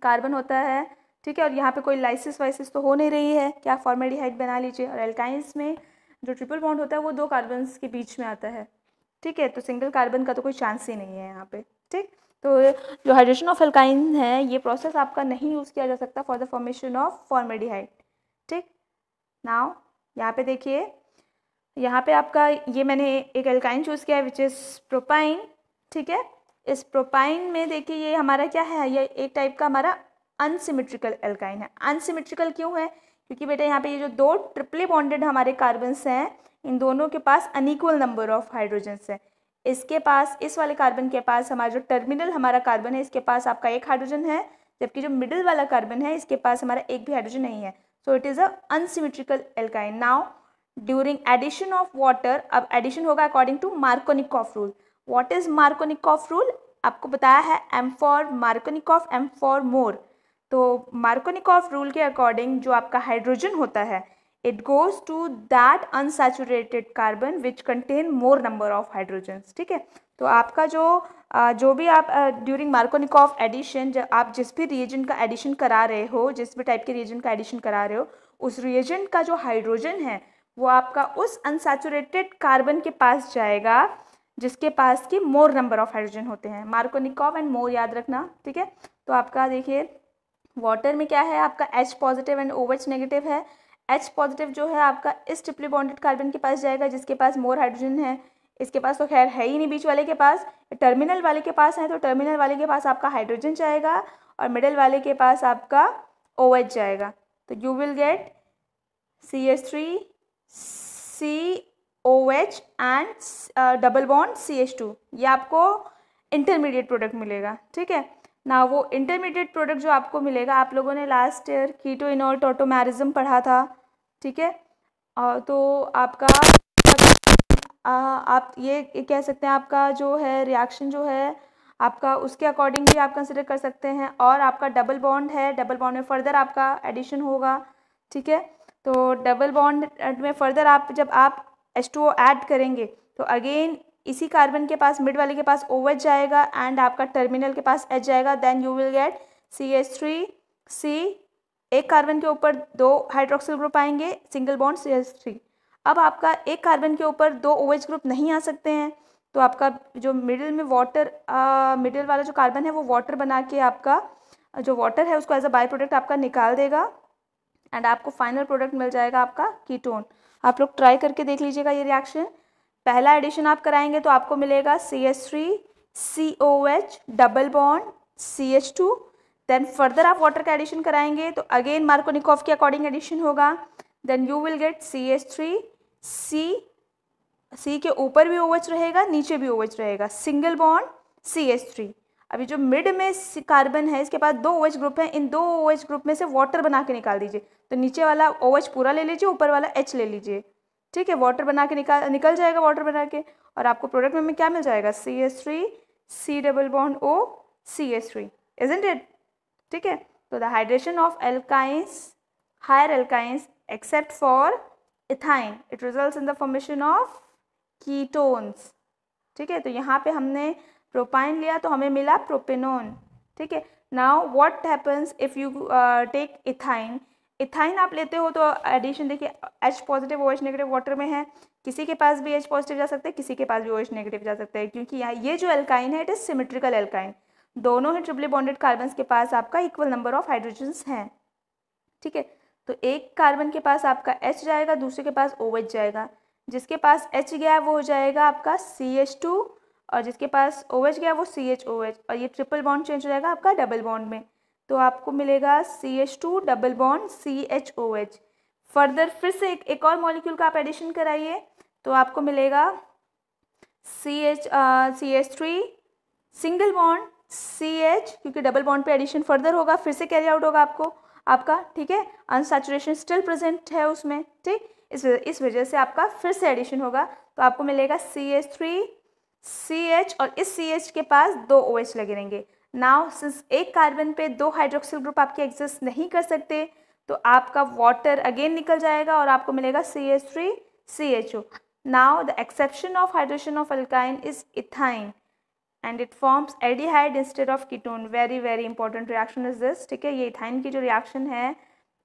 कार्बन होता है, ठीक है, और यहाँ पे कोई लाइसिस वाइसिस तो हो नहीं रही है, क्या फॉर्मेल्डिहाइड बना लीजिए। और एल्काइंस में जो ट्रिपल बॉन्ड होता है वो 2 कार्बन्स के बीच में आता है, ठीक है, तो सिंगल कार्बन का तो कोई चांस ही नहीं है यहाँ पे, ठीक। तो जो हाइड्रेशन ऑफ एल्काइन है, ये प्रोसेस आपका नहीं यूज़ किया जा सकता for the formation of formaldehyde, ठीक। नाउ यहाँ पे देखिए, यहाँ पे आपका ये मैंने एक एल्काइन चूज़ किया है विच इज़ प्रोपाइन, ठीक है। इस प्रोपाइन में देखिए ये हमारा क्या है, ये एक टाइप का हमारा अनसिमेट्रिकल एल्काइन है। अनसिमेट्रिकल क्यों है, क्योंकि बेटा यहाँ पे ये जो 2 ट्रिपली बॉन्डेड हमारे कार्बन्स हैं, इन दोनों के पास अनइक्वल नंबर ऑफ हाइड्रोजन्स हैं। इसके पास, इस वाले कार्बन के पास, हमारा जो टर्मिनल हमारा कार्बन है, इसके पास आपका 1 हाइड्रोजन है, जबकि जो मिडिल वाला कार्बन है इसके पास हमारा 1 भी हाइड्रोजन नहीं है। So it is a unsymmetrical alkyne. Now during addition of water, अब एडिशन होगा according to Markovnikov rule. What is Markovnikov rule, आपको बताया है M for Markovnikov, M for more. तो मार्कोनिकॉफ रूल के अकॉर्डिंग जो आपका हाइड्रोजन होता है, it goes to that unsaturated carbon which contain more number of hydrogens, ठीक है। तो आपका जो भी आप ड्यूरिंग मार्कोनिकॉफ एडिशन, जब आप जिस भी रिएजेंट का एडिशन करा रहे हो, जिस भी टाइप के रिएजेंट का एडिशन करा रहे हो, उस रिएजेंट का जो हाइड्रोजन है वो आपका उस अनसैचुरेटेड कार्बन के पास जाएगा जिसके पास की मोर नंबर ऑफ हाइड्रोजन होते हैं। मार्कोनिकॉफ एंड मोर याद रखना, ठीक है। तो आपका देखिए वाटर में क्या है, आपका H positive and OH negative है। H पॉजिटिव जो है आपका इस ट्रिपली बॉन्डेड कार्बन के पास जाएगा जिसके पास मोर हाइड्रोजन है। इसके पास तो खैर है ही नहीं बीच वाले के पास, टर्मिनल वाले के पास है, तो टर्मिनल वाले के पास आपका हाइड्रोजन जाएगा और मिडल वाले के पास आपका OH जाएगा। तो you will get CH3 COH and double bond CH2, ये आपको इंटरमीडिएट प्रोडक्ट मिलेगा, ठीक है ना। वो इंटरमीडिएट प्रोडक्ट जो आपको मिलेगा, आप लोगों ने last year keto enol tautomerism पढ़ा था, ठीक है। तो आपका आप ये कह सकते हैं आपका जो है रिएक्शन जो है आपका उसके अकॉर्डिंग भी आप कंसिडर कर सकते हैं। और आपका डबल बॉन्ड है, डबल बॉन्ड में फर्दर आपका एडिशन होगा, ठीक है। तो डबल बॉन्ड में फर्दर आप जब आप H2O ऐड करेंगे तो अगेन इसी कार्बन के पास मिड वाले के पास OH जाएगा एंड आपका टर्मिनल के पास H जाएगा, then you will get CH3C। एक कार्बन के ऊपर 2 हाइड्रोक्सिल ग्रुप आएंगे, सिंगल बॉन्ड CH3। अब आपका एक कार्बन के ऊपर 2 OH ग्रुप नहीं आ सकते हैं, तो आपका जो मिडिल में वाटर मिडिल वाला जो कार्बन है वो वाटर बना के आपका जो वाटर है उसको एज अ बाई प्रोडक्ट आपका निकाल देगा एंड आपको फाइनल प्रोडक्ट मिल जाएगा आपका कीटोन। आप लोग ट्राई करके देख लीजिएगा ये रिएक्शन। पहला एडिशन आप कराएंगे तो आपको मिलेगा CH3COH double bond CH2। Then further आप वाटर का एडिशन कराएंगे तो अगेन मार्कोनिकॉफ के अकॉर्डिंग एडिशन होगा, then you will get CH3C के ऊपर भी OH रहेगा, नीचे भी OH रहेगा, सिंगल बॉन्ड CH3। अभी जो मिड में कार्बन है इसके पास 2 OH ग्रुप है, इन 2 OH ग्रुप में से वाटर बना के निकाल दीजिए। तो नीचे वाला OH पूरा ले लीजिए, ऊपर वाला H ले लीजिए, ठीक है। वाटर बना के निकल जाएगा वाटर बना के, और आपको प्रोडक्ट में क्या मिल जाएगा CH3C double bond O CH3, isn't it, ठीक है। तो the hydration of alkynes, higher alkynes except for ethyne, it results in the formation of ketones, ठीक है। तो यहाँ पे हमने प्रोपाइन लिया तो हमें मिला प्रोपेनोन, ठीक है। Now what happens if you take ethyne. Ethyne आप लेते हो तो एडिशन देखिए H positive OH negative water में है, किसी के पास भी H पॉजिटिव जा सकता है, किसी के पास भी OH नेगेटिव जा सकता है, क्योंकि यहाँ ये जो एल्काइन है इट इज सिमेट्रिकल एल्काइन, दोनों ही ट्रिपली बॉन्डेड कार्बन्स के पास आपका इक्वल नंबर ऑफ हाइड्रोजन्स हैं, ठीक है। तो एक कार्बन के पास आपका H जाएगा, दूसरे के पास OH जाएगा, जिसके पास H गया वो हो जाएगा आपका CH2 और जिसके पास OH गया वो CHOH, और ये ट्रिपल बॉन्ड चेंज हो जाएगा आपका डबल बॉन्ड में, तो आपको मिलेगा CH2 double bond CHOH। Further फिर से एक और मॉलिक्यूल का आप एडिशन कराइए तो आपको मिलेगा CH3 सिंगल बॉन्ड CH, क्योंकि डबल बॉन्ड पे एडिशन फर्दर होगा, फिर से कैरी आउट होगा आपका, ठीक है। अनसैचुरेशन स्टिल प्रेजेंट है उसमें, ठीक, इस वजह से आपका फिर से एडिशन होगा, तो आपको मिलेगा CH3CH और इस CH के पास 2 OH लगे रहेंगे। नाउ सिंस एक कार्बन पे 2 हाइड्रोक्सिल ग्रुप आपके एग्जिस्ट नहीं कर सकते तो आपका वाटर अगेन निकल जाएगा और आपको मिलेगा CH3CHO। Now the exception of hydrogen of alkyne is ethyne and it forms aldehyde instead of ketone. Very very important reaction is this, ठीक है। ये इथाइन की जो रिएक्शन है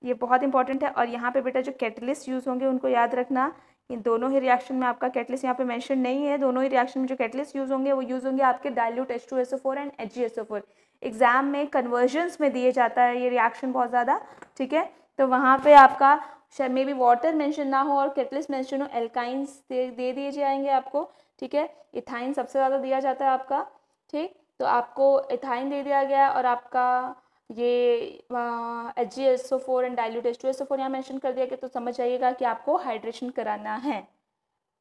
ये बहुत इंपॉर्टेंट है, और यहाँ पे बेटा जो कैटलिस्ट यूज़ होंगे उनको याद रखना। इन दोनों ही रिएक्शन में आपका कैटलिस्ट यहाँ पे मेंशन नहीं है, दोनों ही रिएक्शन में जो कैटलिस्ट यूज़ होंगे वो यूज़ होंगे आपके dilute H2SO4 and HgSO4। Exam में कन्वर्जन्स में दिए जाता है ये रिएक्शन बहुत ज़्यादा, ठीक है। तो वहाँ पे आपका शायद मे बी वाटर मेंशन ना हो और कैटलिस्ट मेंशन हो, एल्काइंस दे दिए जाएंगे आपको, ठीक है। इथाइन सबसे ज़्यादा दिया जाता है आपका, ठीक। तो आपको इथाइन दे दिया गया और आपका ये HgSO4 एंड डाइल्यूट H2SO4 यहाँ मेंशन कर दिया गया, तो समझ जाइएगा कि आपको हाइड्रेशन कराना है,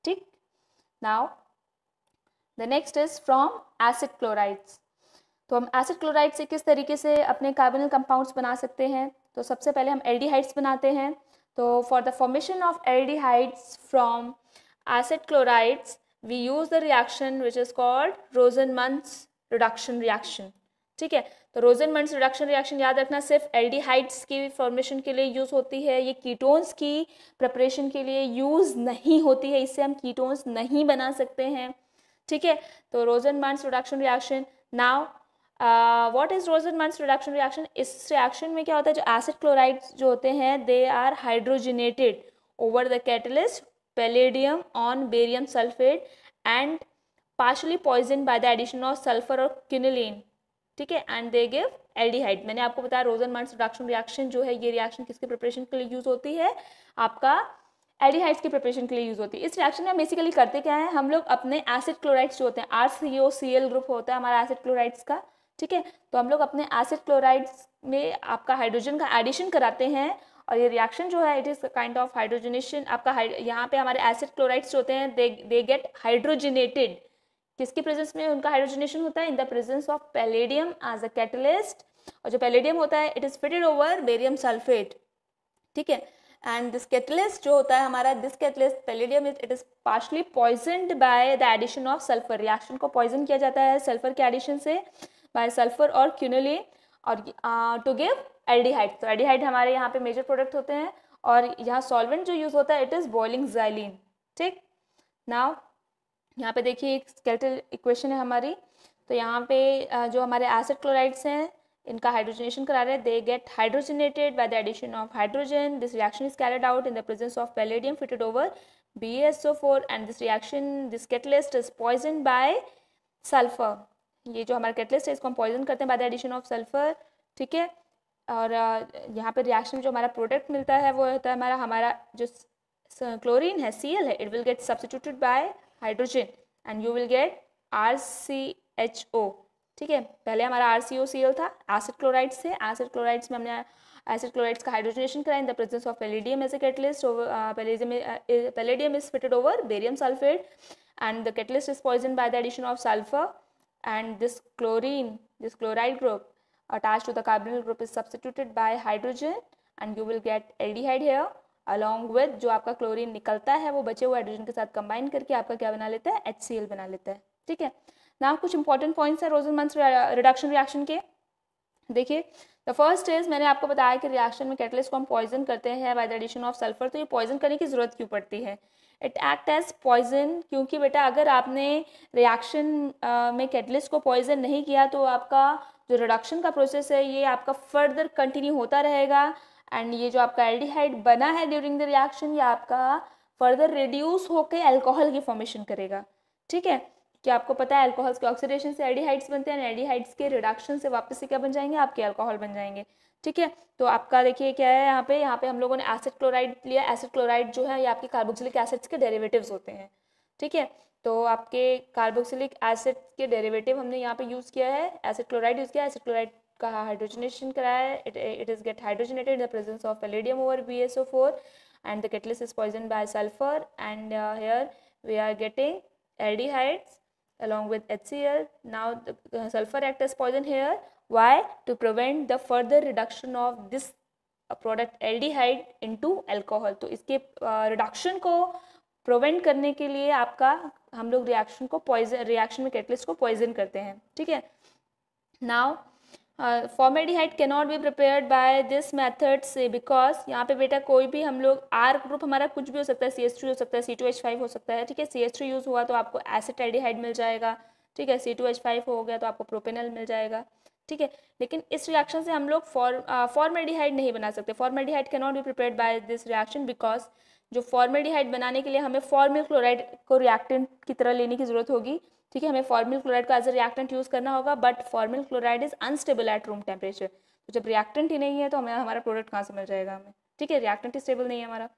ठीक। Now the next is from acid chlorides. तो हम एसिड क्लोराइड से किस तरीके से अपने कार्बोनिल कंपाउंड्स बना सकते हैं, तो सबसे पहले हम एल्डिहाइड्स बनाते हैं। तो for the formation of aldehydes from acid chlorides we use the reaction which is called Rosenmund's reduction reaction, ठीक है। तो रोजनमंस रिडक्शन रिएक्शन याद रखना सिर्फ एल्डिहाइड्स की फॉर्मेशन के लिए यूज़ होती है, ये कीटोन्स की प्रिपरेशन के लिए यूज़ नहीं होती है, इससे हम कीटोन्स नहीं बना सकते हैं, ठीक है। तो Rosenmund's reduction reaction. Now what is Rosenmund's reduction reaction. इस रिएक्शन में क्या होता है, जो एसिड क्लोराइड्स जो होते हैं they are hydrogenated over the catalyst palladium on barium sulphate and partially poison by the addition of sulphur और क्विनोलिन, ठीक है, एंड दे गिव एल्डिहाइड। मैंने आपको बताया रोजनमंस रिडक्शन रिएक्शन जो है ये रिएक्शन किसके प्रिपरेशन के लिए यूज होती है, आपका एल्डिहाइड्स की प्रिपरेशन के लिए यूज होती है। इस रिएक्शन में हम बेसिकली करते क्या है, हम लोग अपने एसिड क्लोराइड्स जो होते हैं RCOCl ग्रुप होता है हमारा एसिड क्लोराइड्स का, ठीक है। तो हम लोग अपने एसिड क्लोराइड्स में आपका हाइड्रोजन का एडिशन कराते हैं और ये रिएक्शन जो है it is kind of hydrogenation. आपका यहाँ पे हमारे एसिड क्लोराइड्स होते हैं दे गेट हाइड्रोजनेटेड, किसके प्रेजेंस में उनका हाइड्रोजनेशन होता है, in the presence of palladium as a catalyst, और जो पैलेडियम होता है it is fitted over barium sulphate, ठीक है। एंड दिस कैटलिस्ट जो होता है हमारा, this catalyst palladium, it is partially poisoned by the addition of sulphur. Reaction को पॉइजन किया जाता है सल्फर के एडिशन से, बाय सल्फर और क्यूनोलिन, और टू गिव एल्डिहाइड। तो एल्डिहाइड हमारे यहाँ पे मेजर प्रोडक्ट होते हैं, और यहाँ सॉल्वेंट जो यूज होता है इट इज बॉइलिंग xylene। ठीक, नाउ यहाँ पे देखिए एक स्केलेटल इक्वेशन है हमारी। तो यहाँ पे जो हमारे एसिड क्लोराइड्स हैं इनका हाइड्रोजनेशन करा रहे हैं, they get hydrogenated by the addition of hydrogen. This reaction is carried out in the presence of palladium fitted over BaSO4 and this reaction, this catalyst is poison by sulphur. ये जो हमारा catalyst है इसको हम poison करते हैं by the addition of sulphur. ठीक है, और यहाँ पे रिएक्शन जो हमारा प्रोडक्ट मिलता है वो होता है हमारा जो क्लोरीन है, Cl है, it will get substituted by hydrogen and you will get RCHO। ठीक है, पहले हमारा RCOCl था, एसिड क्लोराइड्स थे। एसिड क्लोराइड्स में हमने एसिड क्लोराइड्स का हाइड्रोजनेशन करा in the presence of palladium as a catalyst. Palladium is fitted over barium sulphate and the catalyst is poison by the addition of sulphur and this chlorine, this chloride group attached to the carbonyl group is substituted by hydrogen and you will get aldehyde here along with जो आपका chlorine निकलता है वो बचे हुए hydrogen के साथ combine करके आपका क्या बना लेता है, HCl बना लेता है। ठीक है, ना कुछ इंपॉर्टेंट पॉइंट्स है रोजनमंस रिडक्शन रिएक्शन के। देखिए द फर्स्ट इज, मैंने आपको बताया कि रिएक्शन में कैटलिस्ट को हम पॉइजन करते हैं by the addition of sulphur. तो ये पॉइजन करने की जरूरत क्यों पड़ती है? इट एक्ट एज पॉइजन क्योंकि बेटा अगर आपने रिएक्शन में कैटलिस्ट को पॉइजन नहीं किया तो आपका जो रिडक्शन का प्रोसेस है ये आपका फर्दर कंटिन्यू होता रहेगा एंड ये जो आपका एल्डिहाइड बना है ड्यूरिंग द रिएक्शन ये आपका फर्दर रिड्यूस होकर अल्कोहल की फॉर्मेशन करेगा। ठीक है, कि आपको पता है अल्कोहल्स के ऑक्सीडेशन से एल्डिहाइड्स बनते हैं, एल्डिहाइड्स के रिडक्शन से वापस से क्या बन जाएंगे, आपके अल्कोहल बन जाएंगे। ठीक है, तो आपका देखिए क्या है यहाँ पे हम लोगों ने एसिड क्लोराइड लिया। एसिड क्लोराइड जो है ये आपके कार्बोक्सिलिक एसिड्स के डेरिवेटिव्स होते हैं। ठीक है, तो आपके कार्बोक्सिलिक एसिड के डेरिवेटिव हमने यहाँ पे यूज़ किया है, एसिड क्लोराइड यूज़ किया। एसिड क्लोराइड का हाइड्रोजनेशन कराया है, it is get hydrogenated in the presence of palladium over BaSO4 and the catalyst is poison by sulphur and here we are getting aldehydes along with HCl. Now the sulfur act as poison here. Why? To prevent the further reduction of this product aldehyde into alcohol. तो इसके reduction को prevent करने के लिए आपका हम लोग reaction को पॉइजन, रिएक्शन में कैटलिस्ट को पॉइजन करते हैं। ठीक है, now formaldehyde can not be prepared by this method से बिकॉज यहाँ पे बेटा कोई भी हम लोग R ग्रुप हमारा कुछ भी हो सकता है, CH3 हो सकता है, C2H5 हो सकता है। ठीक है, CH3 यूज़ हुआ तो आपको एसिटाल्डिहाइड मिल जाएगा। ठीक है, C2H5 हो गया तो आपको प्रोपेनल मिल जाएगा। ठीक है, लेकिन इस रिएक्शन से हम लोग फॉर्मेल्डिहाइड नहीं बना सकते। Formaldehyde can not be prepared by this reaction because जो फॉर्मेल्डिहाइड बनाने के लिए हमें फॉर्मिल क्लोराइड को रिएक्टेंट की तरह लेने की जरूरत होगी। ठीक है, हमें फॉर्मिल क्लोराइड का एज ए रिएक्टेंट यूज़ करना होगा, but formal chloride is unstable at room temperature. तो जब रिएक्टेंट ही नहीं है तो हमें हमारा प्रोडक्ट कहाँ से मिल जाएगा हमें? ठीक है, रिएक्टेंट ही स्टेबल नहीं है हमारा।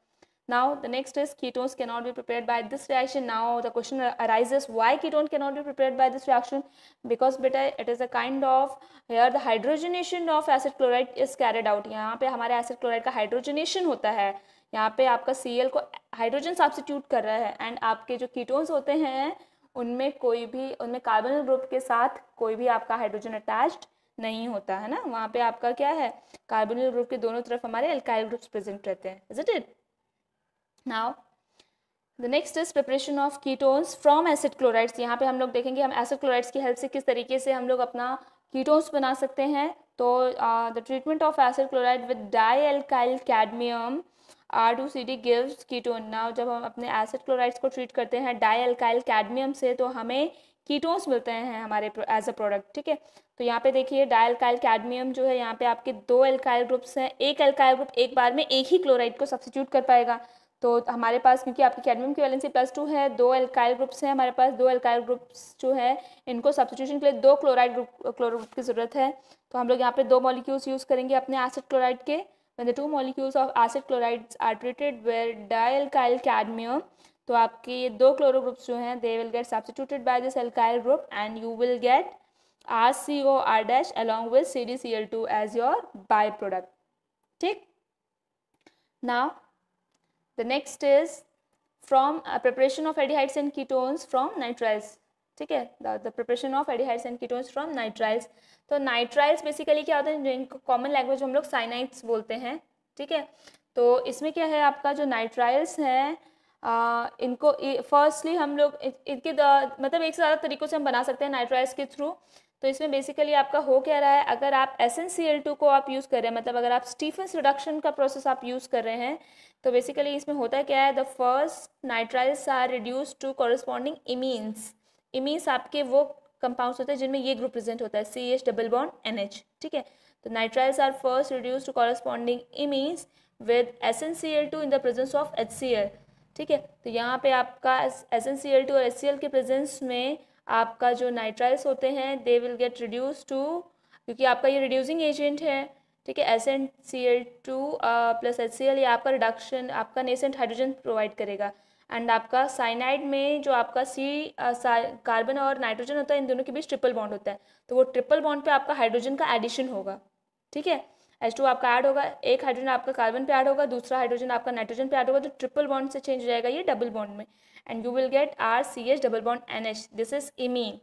Now the next is ketones can not be prepared by this reaction. Now the question arises why ketone can not be prepared by this reaction? Because बेटा it is a kind of here the hydrogenation of acid chloride is carried out. यहाँ पे हमारे acid chloride का hydrogenation होता है, यहाँ पे आपका Cl को हाइड्रोजन सब्स्टिट्यूट कर रहा है एंड आपके जो कीटोन्स होते हैं उनमें उनमें कार्बोनिल ग्रुप के साथ कोई भी आपका हाइड्रोजन अटैच्ड नहीं होता है ना। वहाँ पे आपका क्या है, कार्बोनिल ग्रुप के दोनों तरफ हमारे अल्काइल ग्रुप्स प्रेजेंट रहते हैं। Is it? Now the next is preparation of ketones from acid chlorides. यहाँ पे हम लोग देखेंगे हम एसिड क्लोराइड्स की हेल्प से किस तरीके से हम लोग अपना कीटोन्स बना सकते हैं। तो the treatment of acid chloride with di alkyl cadmium R2CD gives ketone. Now जब हम अपने एसिड क्लोराइड्स को ट्रीट करते हैं डाई एल्काइल कैडमियम से तो हमें कीटोन्स मिलते हैं हमारे एज अ प्रोडक्ट। ठीक है, तो यहाँ पे देखिए डाई एल्काइल कैडमियम जो है यहाँ पे आपके दो एल्काइल ग्रुप्स हैं। एक एल्काइल ग्रुप एक बार में एक ही क्लोराइड को सब्स्टिट्यूट कर पाएगा। तो हमारे पास क्योंकि आपकी कैडमियम की वैलेंसी +2 है, दो एल्काइल ग्रुप्स हैं हमारे पास, दो एल्काइल ग्रुप्स जो है इनको सब्स्टिट्यूशन के लिए दो क्लोराइड ग्रुप की ज़रूरत है। तो हम लोग यहाँ पे दो मॉलिक्यूल्स यूज़ करेंगे अपने एसिड क्लोराइड के। When the two molecules of acid chlorides are treated with dialkyl cadmium, तो आपके ये दो क्लोरो ग्रुप्स जो हैं they will get substituted by this alkyl group and you will get RCOR- along with CdCl2 as your byproduct. ठीक, now the next is from preparation of aldehydes and ketones from nitriles. ठीक है, the preparation of aldehydes and ketones from nitriles. तो nitriles basically क्या होता है, जिनको common language हम लोग साइनाइड्स बोलते हैं। ठीक है, तो इसमें क्या है, आपका जो नाइट्राइल्स हैं इनको फर्स्टली हम लोग इनके मतलब एक से ज़्यादा तरीक़ों से हम बना सकते हैं नाइट्राइल्स के थ्रू। तो इसमें बेसिकली आपका हो क्या रहा है, अगर आप SnCl2 को आप यूज़ कर रहे हैं, मतलब अगर आप स्टीफेंस रिडक्शन का प्रोसेस आप यूज़ कर रहे हैं, तो बेसिकली इसमें होता क्या है, the first nitriles are reduce to corresponding imines. Imines आपके वो कंपाउंड्स होते हैं जिनमें ये ग्रुप प्रेजेंट होता है, CH डबल बॉन्ड NH, ठीक है। तो nitriles are first reduce to corresponding imines with SnCl2 in the presence of HCl, ठीक है। तो यहाँ पे आपका SnCl2 और HCl के प्रेजेंस में आपका जो नाइट्राइल्स होते हैं they will get reduce to, क्योंकि आपका ये रिड्यूसिंग एजेंट है, ठीक है। SnCl2 प्लस HCl ये आपका रिडक्शन, आपका नेसेंट हाइड्रोजन प्रोवाइड करेगा। एंड आपका साइनाइड में जो आपका कार्बन और नाइट्रोजन होता है, इन दोनों के बीच ट्रिपल बॉन्ड होता है, तो वो ट्रिपल बॉन्ड पे आपका हाइड्रोजन का एडिशन होगा, ठीक है। H2 आपका ऐड होगा, एक हाइड्रोजन आपका कार्बन पे ऐड होगा, दूसरा हाइड्रोजन आपका नाइट्रोजन पे ऐड होगा, तो ट्रिपल बॉन्ड से चेंज हो जाएगा ये डबल बॉन्ड में, and you will get RCH double bond NH, this is imine,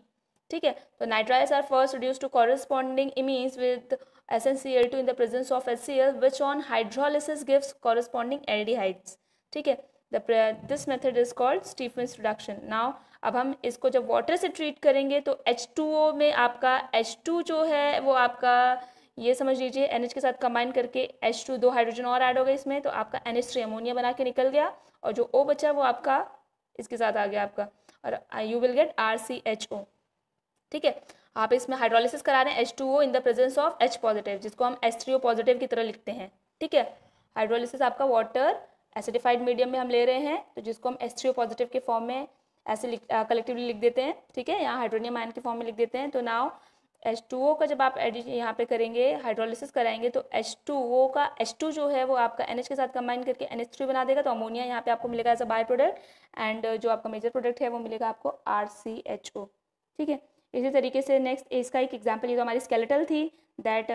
ठीक है। तो nitriles are first reduce to corresponding imines with SnCl2 in the presence of HCl which on hydrolysis gives corresponding aldehydes, ठीक है। This method is called Stephen's reduction. Now अब हम इसको जब water से ट्रीट करेंगे तो H2O में आपका H2 जो है वो आपका ये समझ लीजिए NH के साथ कंबाइन करके H2 दो हाइड्रोजन और ऐड हो गए इसमें, तो आपका NH3 अमोनिया बना के निकल गया, और जो O बचा वो आपका इसके साथ आ गया आपका, और यू विल गेट RCHO, ठीक है। आप इसमें हाइड्रोलिसिस करा रहे हैं H2O in the presence of H positive, जिसको हम H3O पॉजिटिव की तरह लिखते हैं, ठीक है। हाइड्रोलिसिस आपका वाटर एसिडिफाइड मीडियम में हम ले रहे हैं, तो जिसको हम H3O पॉजिटिव के फॉर्म में ऐसे कलेक्टिवली लिख देते हैं, ठीक है, यहाँ हाइड्रोनियम आयन के फॉर्म में लिख देते हैं। तो नाउ H2O का जब आप यहाँ पे करेंगे हाइड्रोलिसिस कराएंगे, तो H2O का H2 जो है वो आपका NH के साथ कंबाइन करके NH3 बना देगा, तो अमोनिया यहाँ पे आपको मिलेगा as a by product, and जो आपका मेजर प्रोडक्ट है वो मिलेगा आपको RCHO, ठीक है। इसी तरीके से नेक्स्ट इसका एक एग्जाम्पल, ये तो हमारी स्केलेटल थी, that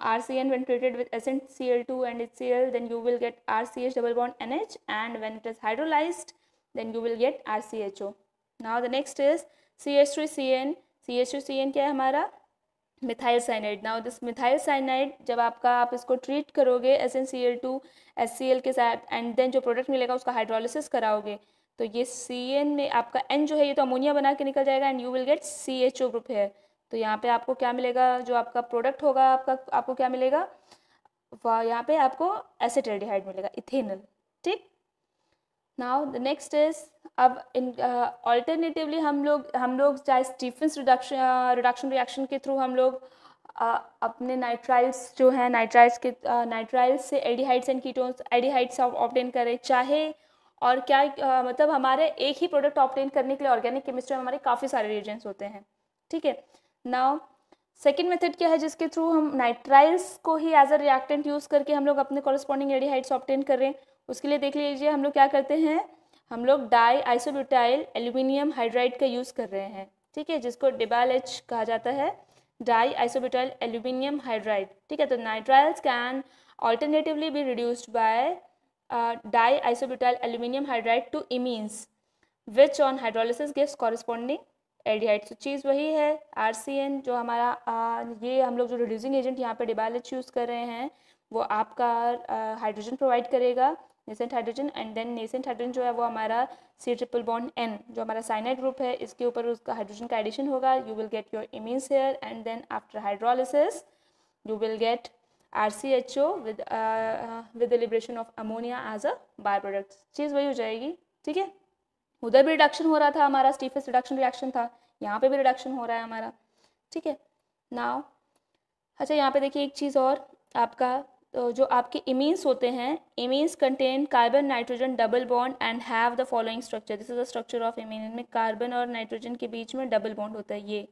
RCN when treated with SnCl2 and HCl, then you will get RCH double bond NH, and when it is hydrolyzed then you will get RCHO. Now the next is CH3CN. CH3CN क्या है हमारा, methyl cyanide. Now this methyl cyanide जब आप इसको treat करोगे SnCl2 HCl के साथ, and then जो प्रोडक्ट मिलेगा उसका हाइड्रोलिसिस कराओगे, तो ये CN में आपका N जो है ये तो अमोनिया बना के निकल जाएगा, and you will gate CHO group है। तो यहाँ पे आपको क्या मिलेगा, जो आपका प्रोडक्ट होगा आपको क्या मिलेगा, यहाँ पे आपको एसिटाल्डिहाइड मिलेगा, इथेनॉल, ठीक। नाउ द नेक्स्ट इज, अब इन ऑल्टरनेटिवली हम लोग चाहे स्टीफेंस रिडक्शन रिएक्शन के थ्रू हम लोग अपने नाइट्राइल्स जो है नाइट्राइल्स से aldehydes and ketones aldehydes obtain करें, चाहे और क्या मतलब हमारे एक ही प्रोडक्ट ऑब्टेन करने के लिए ऑर्गेनिक केमिस्ट्री में हमारे काफ़ी सारे रिएजेंट्स होते हैं, ठीक है। नाउ सेकेंड मेथड क्या है, जिसके थ्रू हम नाइट्राइल्स को ही एज अ रिएक्टेंट यूज़ करके हम लोग अपने कॉरस्पॉन्डिंग एल्डिहाइड्स ऑब्टेन कर रहे हैं। उसके लिए देख लीजिए हम लोग क्या करते हैं, हम लोग डाई आइसोब्यूटाइल एल्यूमिनियम हाइड्राइड का यूज़ कर रहे हैं, ठीक है, जिसको DABALH कहा जाता है, डाई आइसोब्यूटाइल एल्यूमिनियम हाइड्राइड, ठीक है। तो nitriles can alternatively be reduced by di isobutyl aluminium hydride to imines which on hydrolysis gives corresponding aldehyde. तो चीज़ वही है, RCN जो हमारा ये हम लोग जो रिड्यूसिंग एजेंट यहाँ पे DABALH यूज़ कर रहे हैं वो आपका हाइड्रोजन प्रोवाइड करेगा, nascent hydrogen, and then nascent hydrogen जो है वो हमारा C ट्रिपल बॉन्ड N जो हमारा साइनाइड ग्रुप है इसके ऊपर उसका हाइड्रोजन का एडिशन होगा, you will get your imines here, and then after hydrolysis you will get RCHO with the liberation of ammonia as a byproduct। चीज़ वही हो जाएगी, ठीक है। उधर भी रिडक्शन हो रहा था हमारा, स्टीफेंस रिडक्शन रिएक्शन था, यहाँ पे भी रिडक्शन हो रहा है हमारा, ठीक है। नाउ अच्छा यहाँ पे देखिए एक चीज़ और, आपका तो जो आपके इमीन्स होते हैं, imines contain carbon nitrogen double bond and have the following structure, this is the structure of imine. इनमें कार्बन और नाइट्रोजन के बीच में डबल बॉन्ड होता है ये,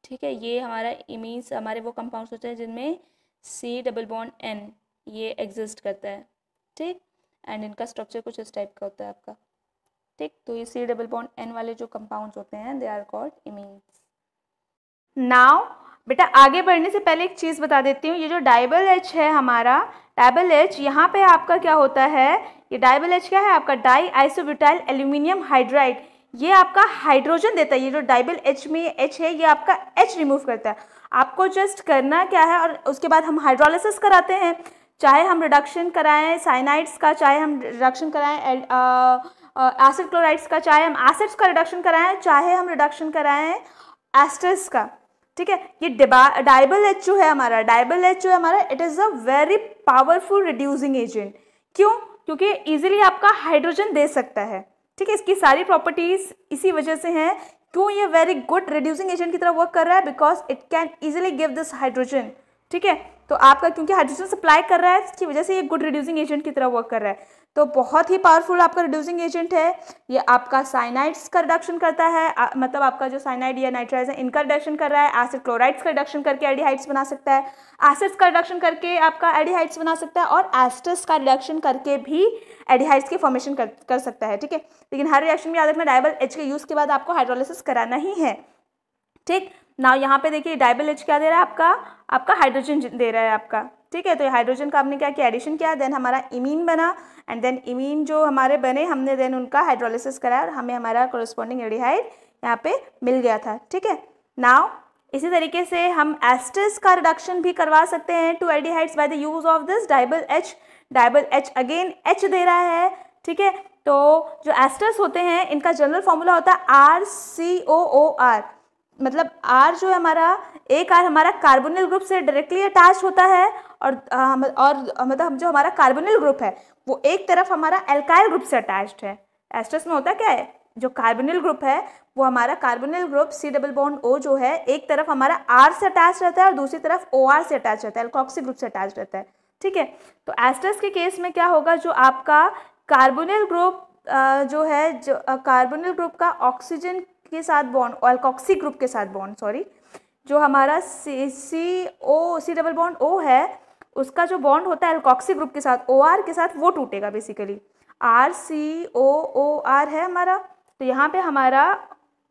ठीक है। ये हमारा इमीन्स हमारे वो कंपाउंड्स होते हैं जिनमें C डबल बॉन्ड N ये एग्जिस्ट करता है, ठीक, एंड इनका स्ट्रक्चर कुछ इस टाइप का होता है आपका, ठीक। तो ये C डबल बॉन्ड N वाले जो कंपाउंड्स होते हैं दे आर कॉल्ड इमीन्स। नाउ बेटा आगे बढ़ने से पहले एक चीज़ बता देती हूँ, ये जो DABALH है हमारा, DABALH यहाँ पे आपका क्या होता है, ये DABALH क्या है आपका डाई आइसोब्यूटाइल एल्यूमिनियम हाइड्राइड, ये आपका हाइड्रोजन देता है, ये जो DABALH में H है ये आपका H रिमूव करता है। आपको जस्ट करना क्या है, और उसके बाद हम हाइड्रोलिसिस कराते हैं, चाहे हम रिडक्शन कराएं साइनाइड्स का, चाहे हम रिडक्शन कराएं एसिड क्लोराइड्स का, चाहे हम एसिड्स का रिडक्शन कराएं, चाहे हम रिडक्शन कराएं एस्टर्स का, ठीक है। ये डाइबल एच जो है हमारा, डाइबल एच जो है हमारा, it is a very powerful reducing agent. क्यों? क्योंकि इजीली आपका हाइड्रोजन दे सकता है, ठीक है। इसकी सारी प्रॉपर्टीज इसी वजह से हैं। क्यों ये वेरी गुड रिड्यूसिंग एजेंट की तरह वर्क कर रहा है? Because it can easily give this hydrogen, ठीक है। तो आपका क्योंकि हाइड्रोजन सप्लाई कर रहा है, इसकी वजह से ये गुड रिड्यूसिंग एजेंट की तरह वर्क कर रहा है। तो बहुत ही पावरफुल आपका रिड्यूसिंग एजेंट है। ये आपका साइनाइड्स का रिडक्शन करता है, मतलब आपका जो साइनाइड या नाइट्राइज है इनका रिडक्शन कर रहा है। एसिड क्लोराइड्स का रिडक्शन करके एल्डिहाइड्स बना सकता है, एसिड्स का रिडक्शन करके आपका एल्डिहाइड्स बना सकता है, और एस्टर्स का रिडक्शन करके भी एल्डिहाइड्स की फॉर्मेशन कर सकता है, ठीक है। लेकिन हर रिएक्शन में याद रखना डाइबल एच के यूज़ के बाद आपको हाइड्रोलिसिस कराना ही है, ठीक ना। यहाँ पे देखिए डाइबल एच क्या दे रहा है आपका हाइड्रोजन दे रहा है आपका, ठीक है। तो हाइड्रोजन का हमने क्या किया, एडिशन किया, देन हमारा इमीन बना, एंड देन इमीन जो हमारे बने हमने देन उनका हाइड्रोलिसिस कराया और हमें हमारा कोरिस्पॉन्डिंग एल्डिहाइड यहाँ पे मिल गया था, ठीक है। नाउ इसी तरीके से हम एस्टर्स का रिडक्शन भी करवा सकते हैं to aldehydes by the use of this DIBAL H. DIBAL H again H दे रहा है, ठीक है। तो जो एस्टर्स होते हैं इनका जनरल फॉर्मूला होता है RCOOR, मतलब R जो है हमारा, एक R हमारा कार्बोनिल ग्रुप से डायरेक्टली अटैच होता है, और मतलब जो हमारा कार्बोनिल ग्रुप है वो एक तरफ हमारा एल्काइल ग्रुप से अटैच्ड है। एस्टर्स में होता क्या है, जो कार्बोनिल ग्रुप है वो हमारा carbonyl group C double bond O जो है एक तरफ हमारा R से अटैच रहता है और दूसरी तरफ OR से अटैच रहता है, एल्कोक्सी ग्रुप से अटैच रहता है, ठीक है। तो एस्टर्स के केस में क्या होगा, जो आपका कार्बोनिल ग्रुप जो है, जो कार्बोनिल ग्रुप का ऑक्सीजन के साथ बॉन्ड, एल्कोक्सी ग्रुप के साथ बॉन्ड, सॉरी, जो हमारा C डबल बॉन्ड O है उसका जो बॉन्ड होता है एल्कोक्सी ग्रुप के साथ OR के साथ, वो टूटेगा बेसिकली। RCOOR है हमारा, तो यहाँ पे हमारा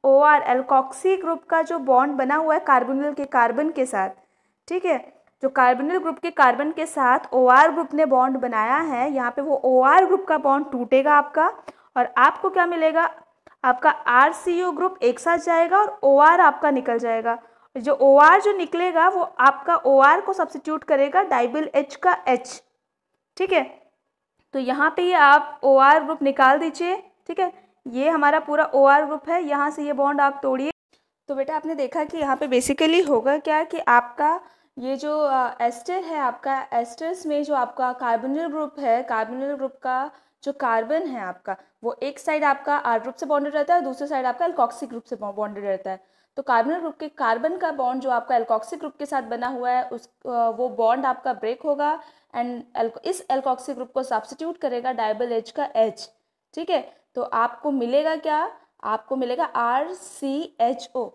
OR एल्कोक्सी ग्रुप का जो बॉन्ड बना हुआ है कार्बोनिल के कार्बन के साथ, ठीक है। जो कार्बोनिल ग्रुप के कार्बन के साथ OR ग्रुप ने बॉन्ड बनाया है, यहाँ पे वो OR ग्रुप का बॉन्ड टूटेगा आपका, और आपको क्या मिलेगा, आपका RCO ग्रुप एक साथ जाएगा और OR आपका निकल जाएगा। जो OR जो निकलेगा वो आपका OR को सब्स्टिट्यूट करेगा डाइबल H का H, ठीक है। तो यहाँ पे ये आप OR ग्रुप निकाल दीजिए, ठीक है। ये हमारा पूरा OR ग्रुप है, यहाँ से ये बॉन्ड आप तोड़िए। तो बेटा आपने देखा कि यहाँ पे बेसिकली होगा क्या कि आपका ये जो एस्टर है, आपका एस्टर्स में जो आपका कार्बोनिल ग्रुप है, कार्बोनिल ग्रुप का जो कार्बन है आपका, वो एक साइड आपका R ग्रुप से बॉन्डेड रहता है और दूसरे साइड आपका एल्कोक्सी ग्रुप से बॉन्डेड रहता है। तो कार्बोनिल ग्रुप के कार्बन का बॉन्ड जो आपका एल्कोक्सी ग्रुप के साथ बना हुआ है वो बॉन्ड आपका ब्रेक होगा, एंड इस एल्कोक्सी ग्रुप को सब्स्टिट्यूट करेगा डाइबल एच का H, ठीक है। तो आपको मिलेगा क्या, आपको मिलेगा RCHO।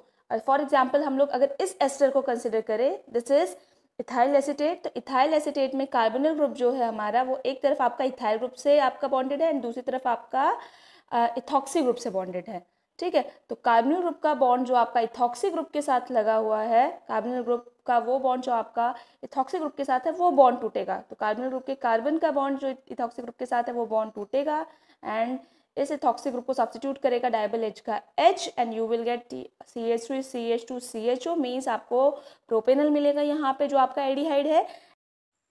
फॉर एग्जाम्पल हम लोग अगर इस एस्टर को कंसिडर करें, दिस इज इथाइल एसीटेट, तो इथाइल एसीटेट में कार्बोनिल ग्रुप जो है हमारा वो एक तरफ आपका इथाइल ग्रुप से आपका बॉन्डेड है एंड दूसरी तरफ आपका इथॉक्सी ग्रुप से बॉन्डेड है, ठीक है। तो कार्बोनिल ग्रुप का बॉन्ड जो आपका इथॉक्सी ग्रुप के साथ लगा हुआ है, कार्बोनिल ग्रुप का वो बॉन्ड जो आपका इथॉक्सी ग्रुप के साथ है वो बॉन्ड टूटेगा। तो कार्बोनिल ग्रुप के कार्बन का बॉन्ड जो इथॉक्सी ग्रुप के साथ है वो बॉन्ड टूटेगा, एंड इस इथॉक्सी ग्रुप को सब्स्टिट्यूट करेगा डाइबल H का H, and you will get CH3 CH2 CHO, means आपको प्रोपेनल मिलेगा यहाँ पे जो आपका एल्डिहाइड है।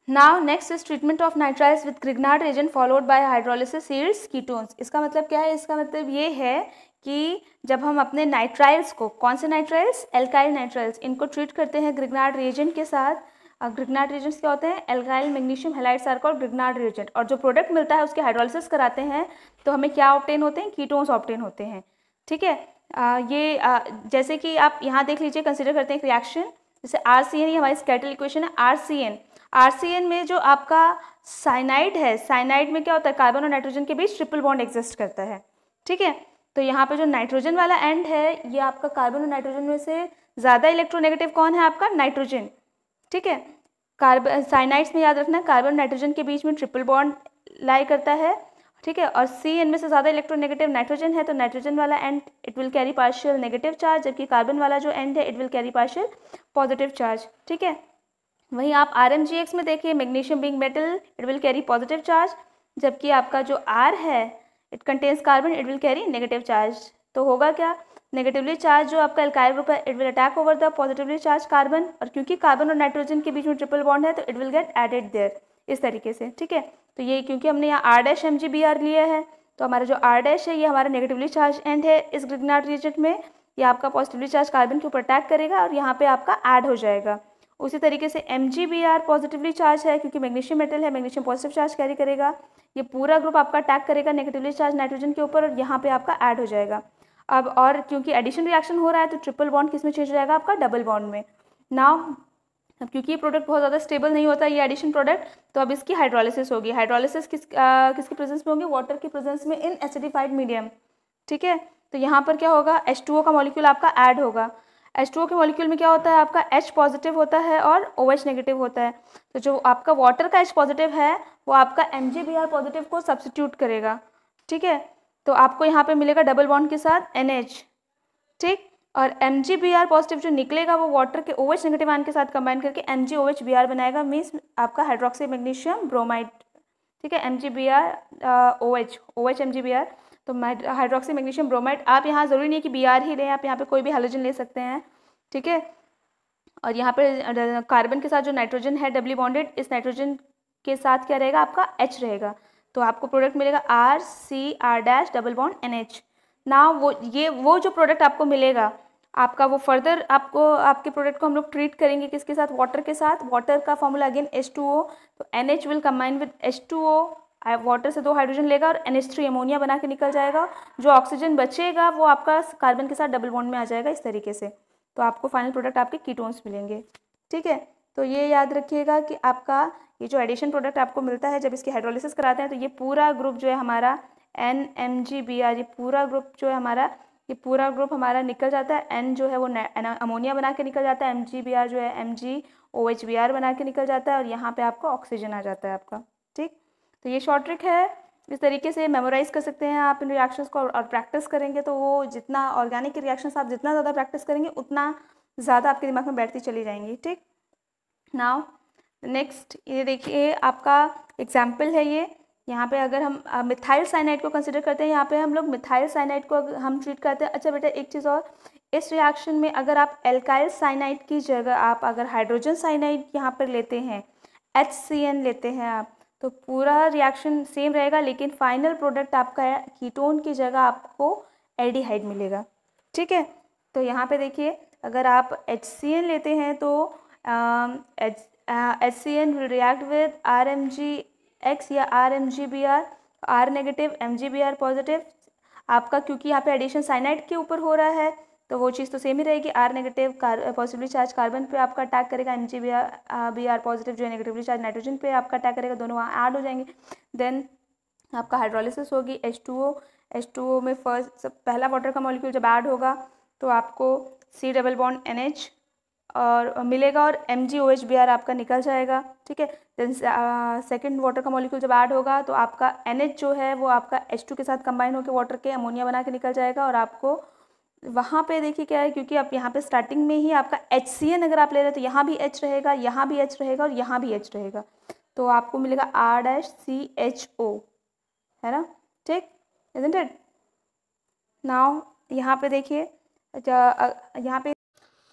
Now next is treatment of nitriles with Grignard reagent followed by hydrolysis yields ketones. इसका मतलब क्या है, इसका मतलब ये है कि जब हम अपने नाइट्राइल्स को, कौन से नाइट्राइल्स, एल्काइल नाइट्राइल्स, इनको ट्रीट करते हैं ग्रिग्नार्ड रिएजेंट के साथ। ग्रिग्नार्ड रिएजेंट्स क्या होते हैं, alkyl magnesium halides are called Grignard reagent, और जो प्रोडक्ट मिलता है उसके हाइड्रोलिसिस कराते हैं तो हमें क्या ऑब्टेन होते हैं, कीटोन्स ऑब्टेन होते हैं, ठीक है। जैसे कि आप यहाँ देख लीजिए, कंसिडर करते हैं एक रिएक्शन, जैसे RCN, ये हमारी स्केटल इक्वेशन है। RCN में जो आपका साइनाइड है, साइनाइड में क्या होता है, कार्बन और नाइट्रोजन के बीच ट्रिपल बॉन्ड एग्जिस्ट करता है, ठीक है। तो यहाँ पे जो नाइट्रोजन वाला एंड है, ये आपका कार्बन और नाइट्रोजन में से ज़्यादा इलेक्ट्रोनेगेटिव कौन है, आपका नाइट्रोजन, ठीक है। कार्बन साइनाइड्स में याद रखना कार्बन नाइट्रोजन के बीच में ट्रिपल बॉन्ड लाई करता है, ठीक है। और CN में से ज़्यादा इलेक्ट्रोनेगेटिव नाइट्रोजन है, तो नाइट्रोजन वाला and it will carry partial negative charge, जबकि कार्बन वाला जो एंड है it will carry partial positive charge, ठीक है। वहीं आप RMGX में देखिए, magnesium being metal it will carry positive charge, जबकि आपका जो R है it contains carbon it will carry negative charge. तो होगा क्या, नेगेटिवली चार्ज जो आपका एल्काइल ग्रुप है it will attack over the positively charge carbon, और क्योंकि कार्बन और नाइट्रोजन के बीच में ट्रिपल बॉन्ड है तो it will get added there, इस तरीके से, ठीक है। तो ये क्योंकि हमने यहाँ आर डैश MgBr लिया है, तो हमारा जो आर डैश है ये हमारा नेगेटिवली चार्ज एंड है इस ग्रिग्नार्ड रीजन में, ये आपका पॉजिटिवली चार्ज कार्बन के ऊपर अटैक करेगा और यहाँ पे आपका ऐड हो जाएगा। उसी तरीके से MgBr पॉजिटिवली चार्ज है क्योंकि मैग्नीशियम मेटल है, मैग्नीशियम पॉजिटिव चार्ज कैरी करेगा, ये पूरा ग्रुप आपका अटैक करेगा नेगेटिवली चार्ज नाइट्रोजन के ऊपर और यहाँ पे आपका ऐड हो जाएगा। अब और क्योंकि एडिशन रिएक्शन हो रहा है तो ट्रिपल बॉन्ड किस में चेंज हो जाएगा, आपका डबल बॉन्ड में। नाउ अब क्योंकि ये प्रोडक्ट बहुत ज़्यादा स्टेबल नहीं होता ये एडिशन प्रोडक्ट, तो अब इसकी हाइड्रोलिसिस होगी। हाइड्रोलिसिस किसकी प्रेजेंस में होगी, वाटर की प्रेजेंस में इन एसिडिफाइड मीडियम, ठीक है। तो यहाँ पर क्या होगा, H2O का मॉलिक्यूल आपका ऐड होगा। H2O के मॉलिक्यूल में क्या होता है, आपका H पॉजिटिव होता है और OH नेगेटिव होता है। तो जो आपका वाटर का H पॉजिटिव है वो आपका MgBr पॉजिटिव को सब्स्टिट्यूट करेगा, ठीक है। तो आपको यहाँ पे मिलेगा डबल बॉन्ड के साथ NH, ठीक। और MgBr पॉजिटिव जो निकलेगा वो वाटर के OH नेगेटिव आयन के साथ कंबाइन करके MgOHBr बनाएगा, मीन्स आपका हाइड्रोक्सी मैग्नीशियम ब्रोमाइड, ठीक है। MgBr OH MgBr, तो हाइड्रोक्सी मैग्नीशियम ब्रोमाइड। आप यहाँ ज़रूरी नहीं कि Br ही लें, आप यहाँ पे कोई भी हैलोजन ले सकते हैं, ठीक है। और यहाँ पे कार्बन के साथ जो नाइट्रोजन है डबली बॉन्डेड, इस नाइट्रोजन के साथ क्या रहेगा, आपका H रहेगा। तो आपको प्रोडक्ट मिलेगा RCR' डबल बॉन्ड NH। ना वो जो प्रोडक्ट आपको मिलेगा आपका, वो फर्दर आपके प्रोडक्ट को हम लोग ट्रीट करेंगे किसके साथ, वाटर के साथ। वाटर का फॉर्मूला अगेन H2O, तो NH will combine with H2O, water से 2 हाइड्रोजन लेगा और NH3 अमोनिया बना के निकल जाएगा। जो ऑक्सीजन बचेगा वो आपका कार्बन के साथ डबल बॉन्ड में आ जाएगा इस तरीके से। तो आपको फाइनल प्रोडक्ट आपके कीटोन्स मिलेंगे, ठीक है। तो ये याद रखिएगा कि आपका ये जो एडिशन प्रोडक्ट आपको मिलता है जब इसकी हाइड्रोलिसिस कराते हैं तो ये पूरा ग्रुप जो है हमारा NMgBr, ये पूरा ग्रुप जो है हमारा, ये पूरा ग्रुप हमारा निकल जाता है। N जो है वो अमोनिया बना के निकल जाता है, MgBr जो है MgOHBr बना के निकल जाता है और यहाँ पे आपका ऑक्सीजन आ जाता है आपका, ठीक। तो ये शॉर्ट ट्रिक है, इस तरीके से मेमोराइज कर सकते हैं आप इन रिएक्शंस को। और प्रैक्टिस करेंगे तो वो जितना ऑर्गेनिक के रिएक्शंस आप जितना ज़्यादा प्रैक्टिस करेंगे उतना ज़्यादा आपके दिमाग में बैठती चली जाएंगी, ठीक। नाउ नेक्स्ट ये देखिए आपका एग्जाम्पल है ये। यहाँ पे अगर हम मिथाइल साइनाइड को कंसिडर करते हैं, यहाँ पे हम लोग मिथाइल साइनाइड को हम ट्रीट करते हैं। अच्छा बेटा एक चीज़ और, इस रिएक्शन में अगर आप एल्काइल साइनाइड की जगह आप अगर हाइड्रोजन साइनाइड यहाँ पर लेते हैं, HCN लेते हैं आप, तो पूरा रिएक्शन सेम रहेगा, लेकिन फाइनल प्रोडक्ट आपका कीटोन की जगह आपको एल्डिहाइड मिलेगा, ठीक है। तो यहाँ पे देखिए अगर आप HCN लेते हैं तो HCN will react with RMgX या RMgBr, R negative MgBr positive आपका, क्योंकि यहाँ पे एडिशन साइनाइड के ऊपर हो रहा है तो वो चीज़ तो सेम ही रहेगी। R negative positively charge carbon पे आपका अटैक करेगा, MgBr पॉजिटिव जो है नेगेटिवली चार्ज नाइट्रोजन पे आपका अटैक करेगा, दोनों वहाँ ऐड हो जाएंगे। देन आपका हाइड्रोलिसिस होगी, H2O में पहला वाटर का मॉलिक्यूल जब ऐड होगा तो आपको C डबल बॉन्ड NH और मिलेगा और MgOHBr आपका निकल जाएगा, ठीक है। देन सेकंड वाटर का मॉलिक्यूल जब ऐड होगा तो आपका NH जो है वो आपका H2 के साथ कंबाइन होकर वाटर के अमोनिया बना के निकल जाएगा और आपको वहाँ पे देखिए क्या है, क्योंकि आप यहाँ पे स्टार्टिंग में ही आपका HCN अगर आप ले रहे हैं तो यहाँ भी H रहेगा, यहाँ भी H रहेगा और यहाँ भी H रहेगा, तो आपको मिलेगा R'CHO, है ना, ठीक, isn't it? नाउ यहाँ पे देखिए यहाँ पे,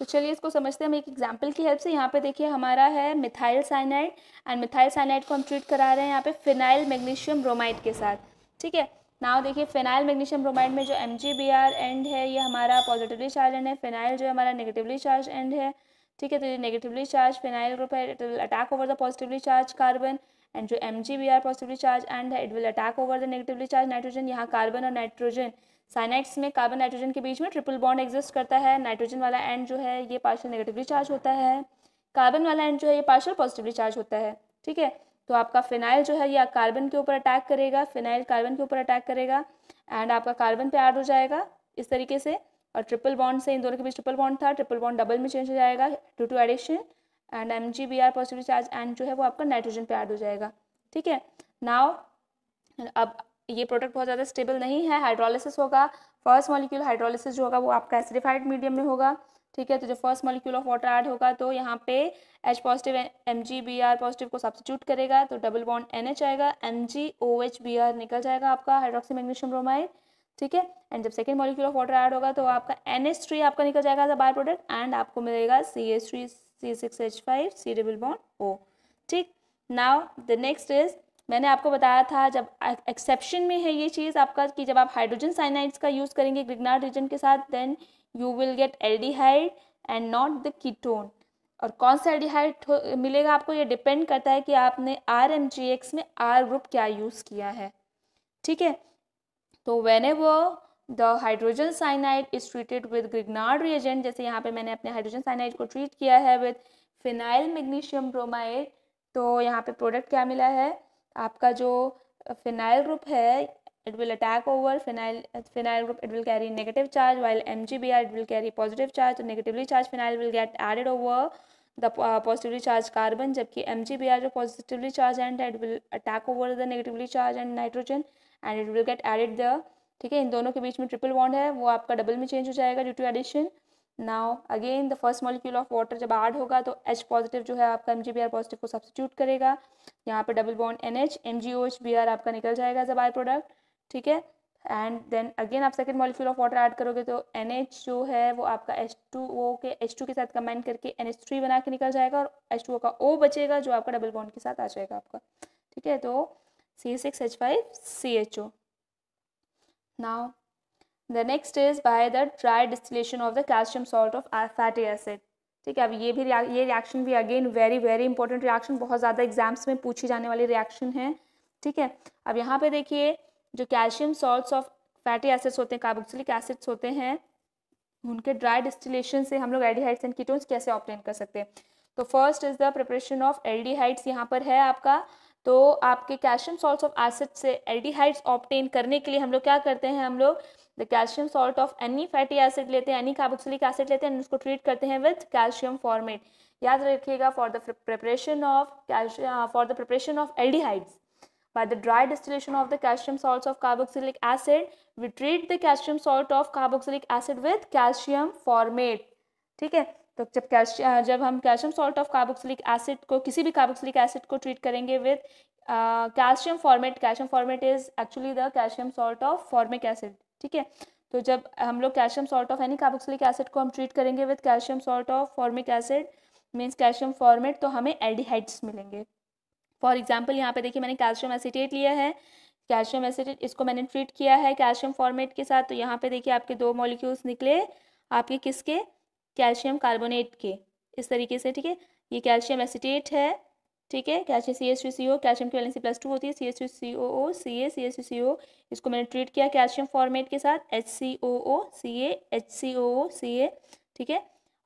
तो चलिए इसको समझते हैं हम एक एग्जाम्पल की हेल्प से। यहाँ पे देखिए हमारा है methyl cyanide and methyl cyanide को हम ट्रीट करा रहे हैं यहाँ पे फिनाइल मैग्नीशियम ब्रोमाइड के साथ, ठीक है। नाउ देखिए फिनाइल मैग्नीशियम ब्रोमाइड में जो MgBr एंड है ये हमारा पॉजिटिवली चार्ज एंड है, फिनाइल जो है हमारा नेगेटिवली चार्ज एंड है, ठीक है। तो ये नेगेटिवली चार्ज फिनाइल ग्रुप है, it will attack over the positively charge carbon, and जो MgBr पॉजिटिवली चार्ज एंड है it will attack over the negatively charge nitrogen. यहाँ कार्बन और नाइट्रोजन, साइनाइड्स में कार्बन नाइट्रोजन के बीच में ट्रिपल बॉन्ड एग्जिस्ट करता है। नाइट्रोजन वाला एंड जो है ये पार्शियल नेगेटिवली चार्ज होता है, कार्बन वाला एंड जो है ये पार्शियल पॉजिटिवली चार्ज होता है, ठीक है। तो आपका फिनाइल जो है ये कार्बन के ऊपर अटैक करेगा, फिनाइल कार्बन के ऊपर अटैक करेगा एंड आपका कार्बन पे ऐड हो जाएगा इस तरीके से, और ट्रिपल बॉन्ड से इन दोनों के बीच ट्रिपल बॉन्ड था, ट्रिपल बॉन्ड डबल में चेंज हो जाएगा due to addition, and MgBr positively charge and जो है वो आपका नाइट्रोजन पे ऐड हो जाएगा, ठीक है। नाउ अब ये प्रोडक्ट बहुत ज़्यादा स्टेबल नहीं है, हाइड्रोलिसिस होगा, फर्स्ट मॉलिक्यूल हाइड्रोलिसिस जो होगा वो आपका एसिडिफाइड मीडियम में होगा, ठीक है। तो जो first molecule of water add होगा तो यहाँ पे H पॉजिटिव MgBr पॉजिटिव को सब्स्टिट्यूट करेगा तो डबल बॉन्ड NH आएगा, MgOHBr निकल जाएगा आपका हाइड्रोक्सी मैग्नीशियम ब्रोमाइड, ठीक है। एंड जब second molecule of water add होगा तो आपका NH3 आपका निकल जाएगा as a by product and आपको मिलेगा CH3 C6H5 C double bond O, ठीक। नाउ द नेक्स्ट इज, मैंने आपको बताया था जब एक्सेप्शन में है ये चीज़ आपका कि जब आप हाइड्रोजन साइनाइड्स का यूज़ करेंगे ग्रिग्नार्ड रीजन के साथ, then you will get aldehyde and not the ketone. और कौन सा एल्डिहाइड मिलेगा आपको, ये डिपेंड करता है कि आपने RMGX में R ग्रुप क्या यूज़ किया है, ठीक है। तो whenever the hydrogen cyanide is treated with Grignard reagent, जैसे यहाँ पे मैंने अपने हाइड्रोजन साइनाइड को ट्रीट किया है विद फिनाइल मैग्नीशियम ब्रोमाइड, तो यहाँ पे प्रोडक्ट क्या मिला है आपका, जो फिनाइल ग्रुप है it will attack over phenyl group, it will carry negative charge, while MgBr it will carry positive charge. So negatively charged phenyl will get added over the positively charged carbon, जबकि MgBr जो positively charged end है it will attack over the negatively charged and nitrogen and it will get added there, ठीक है। इन दोनों के बीच में triple bond है वो आपका डबल में चेंज हो जाएगा due to addition. Now again the first molecule of water जब ऐड होगा तो H पॉजिटिव जो है आपका MgBr पॉजिटिव को सब्स्टिट्यूट करेगा, यहाँ पे डबल बॉन्ड NH MgOH आपका निकल जाएगा एज अ बाय प्रोडक्ट, ठीक है। एंड देन अगेन आप second molecule of water add करोगे तो NH जो है वो आपका H2O के H2 के साथ कंबाइन करके NH3 बना के निकल जाएगा और H2O का O बचेगा जो आपका डबल बॉन्ड के साथ आ जाएगा आपका, ठीक है। तो C6H5CHO। Now the next is by the dry distillation of the calcium salt of fatty acid, ठीक है। अब ये रिएक्शन भी अगेन वेरी इंपॉर्टेंट रिएक्शन, बहुत ज़्यादा एग्जाम्स में पूछी जाने वाली रिएक्शन है, ठीक है। अब यहाँ पे देखिए जो calcium salts of fatty acids होते हैं, कार्बोक्सिलिक एसिड्स होते हैं, उनके ड्राई डिस्टिलेशन से हम लोग एल्डिहाइड्स एंड कीटोन्स कैसे ऑब्टेन कर सकते हैं। तो first is the preparation of aldehydes, यहाँ पर है आपका। तो आपके कैल्शियम सॉल्ट्स ऑफ एसिड से एल्डिहाइड्स ऑब्टेन करने के लिए हम लोग क्या करते हैं, हम लोग the calcium salt of any fatty acid लेते हैं, एनी कार्बोक्सिलिक एसिड लेते हैं, उसको ट्रीट करते हैं विद कैल्शियम फॉर्मेट। याद रखिएगा for the preparation of aldehydes by the dry distillation of the calcium salts of carboxylic acid, we treat the calcium salt of carboxylic acid with calcium formate, ठीक है। तो जब हम calcium salt of carboxylic acid को, किसी भी carboxylic acid को treat करेंगे with calcium formate is actually the calcium salt of formic acid, ठीक है। तो जब हम लोग calcium salt of any carboxylic acid को हम ट्रीट करेंगे with calcium salt of formic acid means calcium formate, तो हमें एल्डिहाइड्स मिलेंगे। फॉर एग्जाम्पल यहाँ पे देखिए मैंने कैल्शियम एसीटेट लिया है, कैल्शियम एसीटेट इसको मैंने ट्रीट किया है कैल्शियम फॉर्मेट के साथ, तो यहाँ पे देखिए आपके दो मॉलिक्यूल्स निकले आपके किसके, कैल्शियम कार्बोनेट के, इस तरीके से, ठीक है। ये कैल्शियम एसीटेट है, ठीक है, कैल्शियम CH3CO, कैल्शियम की वैलेंसी +2 होती है, CH3COO Ca CH3CO, इसको मैंने ट्रीट किया कैल्शियम फॉर्मेट के साथ HCOO Ca HCOO Ca, ठीक है।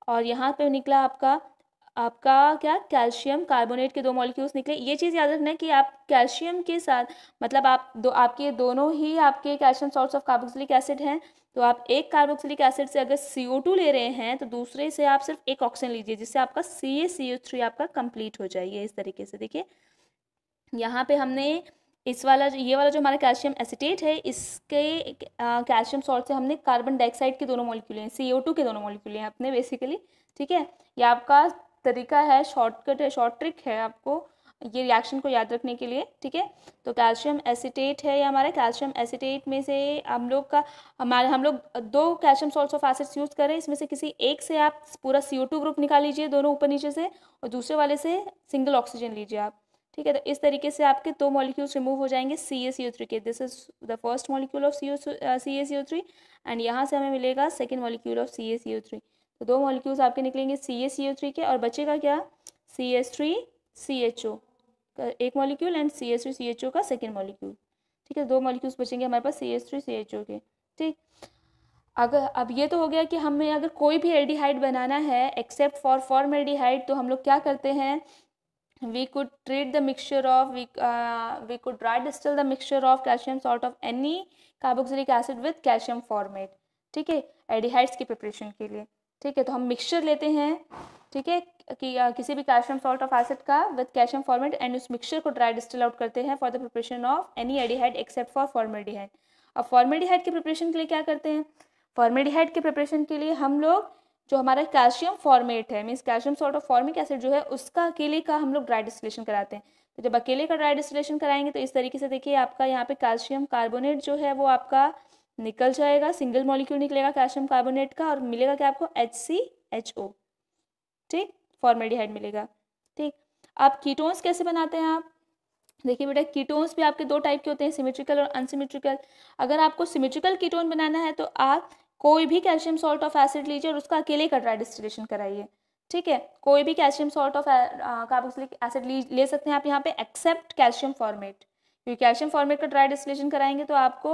और यहाँ पे निकला आपका क्या, कैल्शियम कार्बोनेट के दो मॉलिक्यूल्स निकले। ये चीज़ याद रखना है कि आप कैल्शियम के साथ मतलब आपके दोनों ही आपके calcium salts of carboxylic acid हैं, तो आप एक कार्बोक्सिलिक एसिड से अगर CO2 ले रहे हैं तो दूसरे से आप सिर्फ एक ऑक्सीजन लीजिए जिससे आपका CaCO3 आपका कंप्लीट हो जाएगी। इस तरीके से देखिए यहाँ पे हमने ये वाला जो हमारा कैल्शियम एसिटेट है इसके कैल्शियम सॉल्ट से हमने कार्बन डाइऑक्साइड के दोनों मॉलिक्यूल हैं, CO2 के दोनों मॉलिक्यूल हैं अपने बेसिकली, ठीक है। ये आपका तरीका है, शॉर्टकट है, शॉर्ट ट्रिक है आपको ये रिएक्शन को याद रखने के लिए, ठीक है। तो कैल्शियम एसीटेट है ये हमारा, कैल्शियम एसीटेट में से हम लोग दो calcium salts of acids use करें, इसमें से किसी एक से आप पूरा CO2 ग्रुप निकाल लीजिए दोनों ऊपर नीचे से, और दूसरे वाले से सिंगल ऑक्सीजन लीजिए आप, ठीक है। तो इस तरीके से आपके दो मॉलिक्यूल्स रिमूव हो जाएंगे CaCO3 के। This is the first molecule of CaCO3 and यहाँ से हमें मिलेगा सेकेंड मॉलिक्यूल ऑफ CaCO3। तो दो मॉलिक्यूल्स आपके निकलेंगे CaCO3 के और बचेगा क्या, CH3CHO का एक मॉलिक्यूल एंड CH3CHO का सेकेंड मॉलिक्यूल, ठीक है। दो मॉलिक्यूल्स बचेंगे हमारे पास CH3CHO के, ठीक। अगर अब ये तो हो गया कि हमें अगर कोई भी एल्डिहाइड बनाना है एक्सेप्ट फॉर फॉर्मल्डिहाइड, तो हम लोग क्या करते हैं, we could treat the mixture of we could dry distill the mixture of calcium salt of any carboxylic acid with calcium formate, ठीक है, एल्डिहाइड्स की प्रिपरेशन के लिए, ठीक है। तो हम मिक्सचर लेते हैं, ठीक है, कि किसी भी कैल्शियम सॉल्ट ऑफ एसिड का विद कैल्शियम फॉर्मेट एंड उस मिक्सचर को ड्राई डिस्टिल आउट करते हैं for the preparation of any aldehyde except for formaldehyde. अब फॉर्मल्डिहाइड की प्रिपरेशन के लिए क्या करते हैं, फॉर्मल्डिहाइड की प्रिपरेशन के लिए हम लोग जो हमारा कैल्शियम फॉर्मेट है means calcium salt of formic acid जो है उसका अकेले का हम लोग ड्राई डिस्टिलेशन कराते हैं। तो जब अकेले का ड्राई डिस्टिलेशन कराएंगे तो इस तरीके से देखिए आपका यहाँ पे कैल्शियम कार्बोनेट जो है वो आपका निकल जाएगा, सिंगल मॉलिक्यूल निकलेगा कैल्शियम कार्बोनेट का और मिलेगा क्या आपको HCHO, ठीक, फॉर्मल्डिहाइड मिलेगा, ठीक। अब कीटोन्स कैसे बनाते हैं आप? देखिए बेटा, कीटोन्स भी आपके दो टाइप के होते हैं, सिमेट्रिकल और अनसिमेट्रिकल। अगर आपको सिमेट्रिकल कीटोन बनाना है तो आप कोई भी कैल्शियम सॉल्ट ऑफ एसिड लीजिए और उसका अकेले का ड्राई डिस्टिलेशन कराइए। ठीक है, कोई भी calcium salt of carboxylic acid ले सकते हैं आप यहाँ पे, एक्सेप्ट कैल्शियम फॉर्मेट, क्योंकि कैल्शियम फॉर्मेट का ड्राई डिस्टिलेशन कराएंगे तो आपको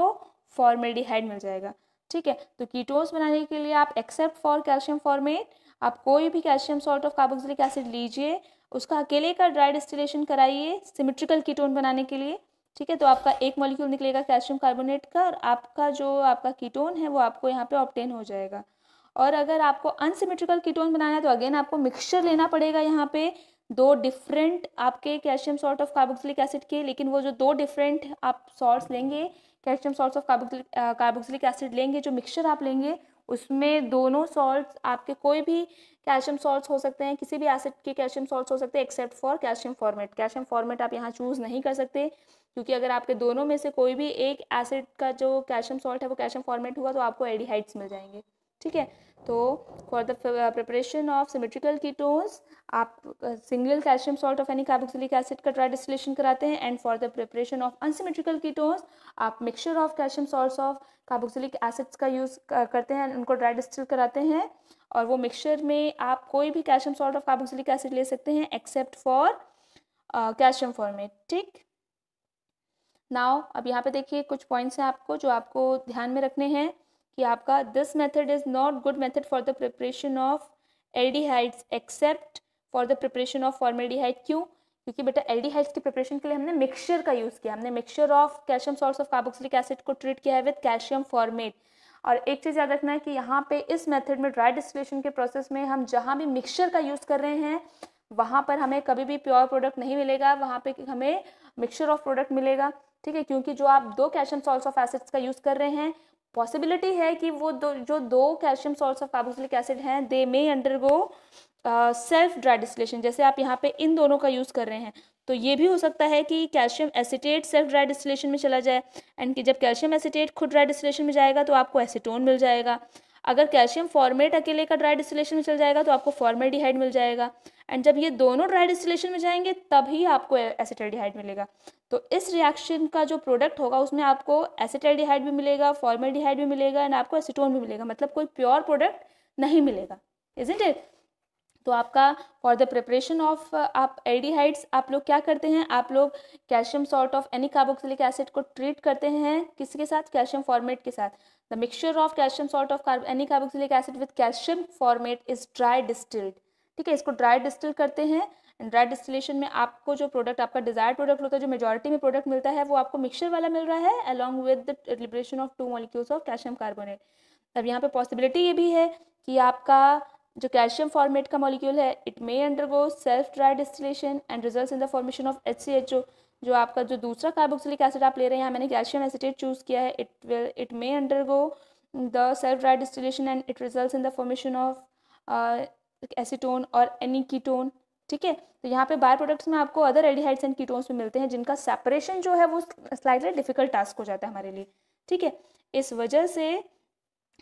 फॉर्मेल्डिहाइड मिल जाएगा। ठीक है, तो कीटोन्स बनाने के लिए आप एक्सेप्ट फॉर कैल्शियम फॉर्मेट आप कोई भी calcium salt of carboxylic acid लीजिए, उसका अकेले का ड्राई डिस्टिलेशन कराइए सिमेट्रिकल कीटोन बनाने के लिए। ठीक है, तो आपका एक मॉलिक्यूल निकलेगा कैल्शियम कार्बोनेट का और आपका कीटोन है वो आपको यहाँ पे ऑब्टेन हो जाएगा। और अगर आपको अनसिमेट्रिकल कीटोन बनाना है तो अगेन आपको मिक्सचर लेना पड़ेगा यहाँ पे, दो डिफरेंट आपके calcium salt of carboxylic acid के, लेकिन वो जो दो डिफरेंट आप सॉल्ट्स लेंगे, calcium salts of carboxylic acid लेंगे, जो मिक्सचर आप लेंगे उसमें दोनों सॉल्ट्स आपके कोई भी कैल्शियम सॉल्ट्स हो सकते हैं, किसी भी एसिड के कैल्शियम सॉल्ट्स हो सकते हैं except for calcium formate. Calcium formate आप यहाँ चूज़ नहीं कर सकते, क्योंकि अगर आपके दोनों में से कोई भी एक एसिड का जो कैल्शियम सॉल्ट है वो कैल्शियम फॉर्मेट हुआ तो आपको एल्डिहाइड्स मिल जाएंगे। ठीक है, तो for the preparation of symmetrical ketones आप single calcium salt of any carboxylic acid का ड्राई डिस्टिलेशन कराते हैं, and for the preparation of unsymmetrical ketones आप mixture of calcium salts of carboxylic acids का यूज़ करते हैं, उनको ड्राई डिस्टिल कराते हैं, और वो मिक्सचर में आप कोई भी calcium salt of carboxylic acid ले सकते हैं एक्सेप्ट फॉर कैल्शियम फॉर्मेट। ठीक, नाउ अब यहाँ पे देखिए कुछ पॉइंट्स हैं आपको जो आपको ध्यान में रखने हैं कि आपका this method is not good method for the preparation of aldehydes except for the preparation of formaldehyde. क्यों? क्योंकि बेटा एल्डिहाइड्स की प्रिपरेशन के लिए हमने मिक्सचर का यूज़ किया, हमने mixture of calcium salts of carboxylic acid को ट्रीट किया है विद कैल्शियम फॉर्मेट। और एक चीज़ याद रखना है कि यहाँ पे इस मेथड में ड्राई डिस्टिलेशन के प्रोसेस में हम जहाँ भी मिक्सचर का यूज़ कर रहे हैं वहाँ पर हमें कभी भी प्योर प्रोडक्ट नहीं मिलेगा, वहाँ पे हमें मिक्सचर ऑफ प्रोडक्ट मिलेगा। ठीक है, क्योंकि जो आप दो कैल्शियम सॉल्ट्स ऑफ एसिड्स का यूज़ कर रहे हैं, पॉसिबिलिटी है कि वो दो calcium salts of carboxylic acid हैं दे मे अंडरगो सेल्फ ड्राई डिस्टिलेशन। जैसे आप यहाँ पे इन दोनों का यूज़ कर रहे हैं तो ये भी हो सकता है कि calcium acetate self dry distillation में चला जाए, एंड कि जब कैल्शियम एसीटेट खुद ड्राई डिस्टिलेशन में जाएगा तो आपको एसीटोन मिल जाएगा। अगर कैल्शियम फॉर्मेट अकेले का ड्राई डिस्टिलेशन में चल जाएगा तो आपको फॉर्मेल्डिहाइड मिल जाएगा, एंड जब ये दोनों ड्राई डिस्टिलेशन में जाएंगे तभी आपको एसिटल्डिहाइड मिलेगा। तो इस रिएक्शन का जो प्रोडक्ट होगा उसमें आपको एसिटल्डिहाइड भी मिलेगा, फॉर्मेल्डिहाइड भी मिलेगा, एंड आपको एसीटोन भी मिलेगा, मतलब कोई प्योर प्रोडक्ट नहीं मिलेगा, इजंट इट? तो आपका फॉर द प्रिपरेशन ऑफ आप एल्डिहाइड्स आप लोग क्या करते हैं, आप लोग calcium salt of any carboxylic acid को ट्रीट करते हैं किसके साथ, कैल्शियम फॉर्मेट के साथ। The mixture of calcium salt of any carboxylic acid with calcium formate is dry distilled. ठीक है, इसको ड्राई डिस्टिल करते हैं, एंड ड्राई डिस्टिलेशन में आपको जो प्रोडक्ट आपका डिजायर्ड प्रोडक्ट होता है, जो मेजॉरिटी में प्रोडक्ट मिलता है वो आपको मिक्सचर वाला मिल रहा है along with the liberation of 2 molecules of calcium carbonate. अब यहाँ पे पॉसिबिलिटी ये भी है कि आपका जो कैल्शियम फॉर्मेट का मॉलिक्यूल है it may undergo self dry distillation and results in the formation of HCHO। जो आपका जो दूसरा कार्बोक्सिलिक एसिड आप ले रहे हैं, यहाँ मैंने कैल्शियम एसीटेट चूज़ किया है, it may undergo the self dry distillation and it results in the formation of acetone और एनी कीटोन। ठीक है, तो यहाँ पे बाय प्रोडक्ट्स में आपको अदर एल्डिहाइड्स एंड कीटोन्स में मिलते हैं जिनका सेपरेशन जो है वो स्लाइटली डिफिकल्ट टास्क हो जाता है हमारे लिए। ठीक है, इस वजह से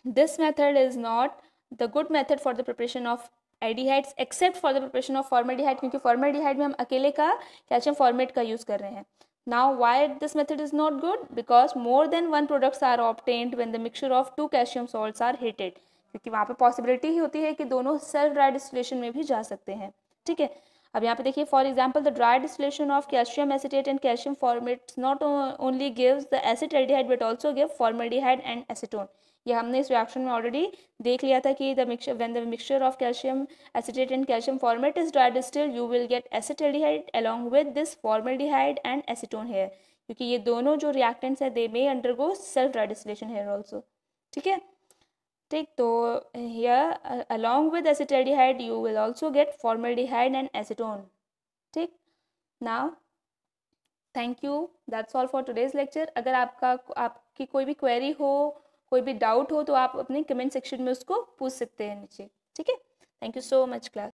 this method is not the good method for the preparation of aldehydes except for the preparation of formaldehyde, क्योंकि formaldehyde में हम अकेले का कैल्शियम फॉर्मेट का यूज़ कर रहे हैं। Now why this method is not good? Because more than one products are obtained when the mixture of 2 calcium salts are heated, क्योंकि वहाँ पे पॉसिबिलिटी ही होती है कि दोनों सेल्फ ड्राई डिस्टिलेशन में भी जा सकते हैं। ठीक है, अब यहाँ पे देखिए for example the dry distillation of calcium acetate and calcium formate not only gives the acetaldehyde but also give formaldehyde and acetone. ये हमने इस रिएक्शन में ऑलरेडी देख लिया था कि when the mixture of calcium acetate and calcium formate is dry distilled you will get acetaldehyde along with this formaldehyde and acetone here, क्योंकि ये दोनों जो reactants है they may undergo self dry distillation here also। ठीक है, ठीक, तो here along with acetaldehyde you will also get formaldehyde and acetone। ठीक, now thank you, that's all for today's lecture। अगर आपकी कोई भी क्वेरी हो, कोई भी डाउट हो तो आप अपने कमेंट सेक्शन में उसको पूछ सकते हैं नीचे। ठीक है, thank you so much class.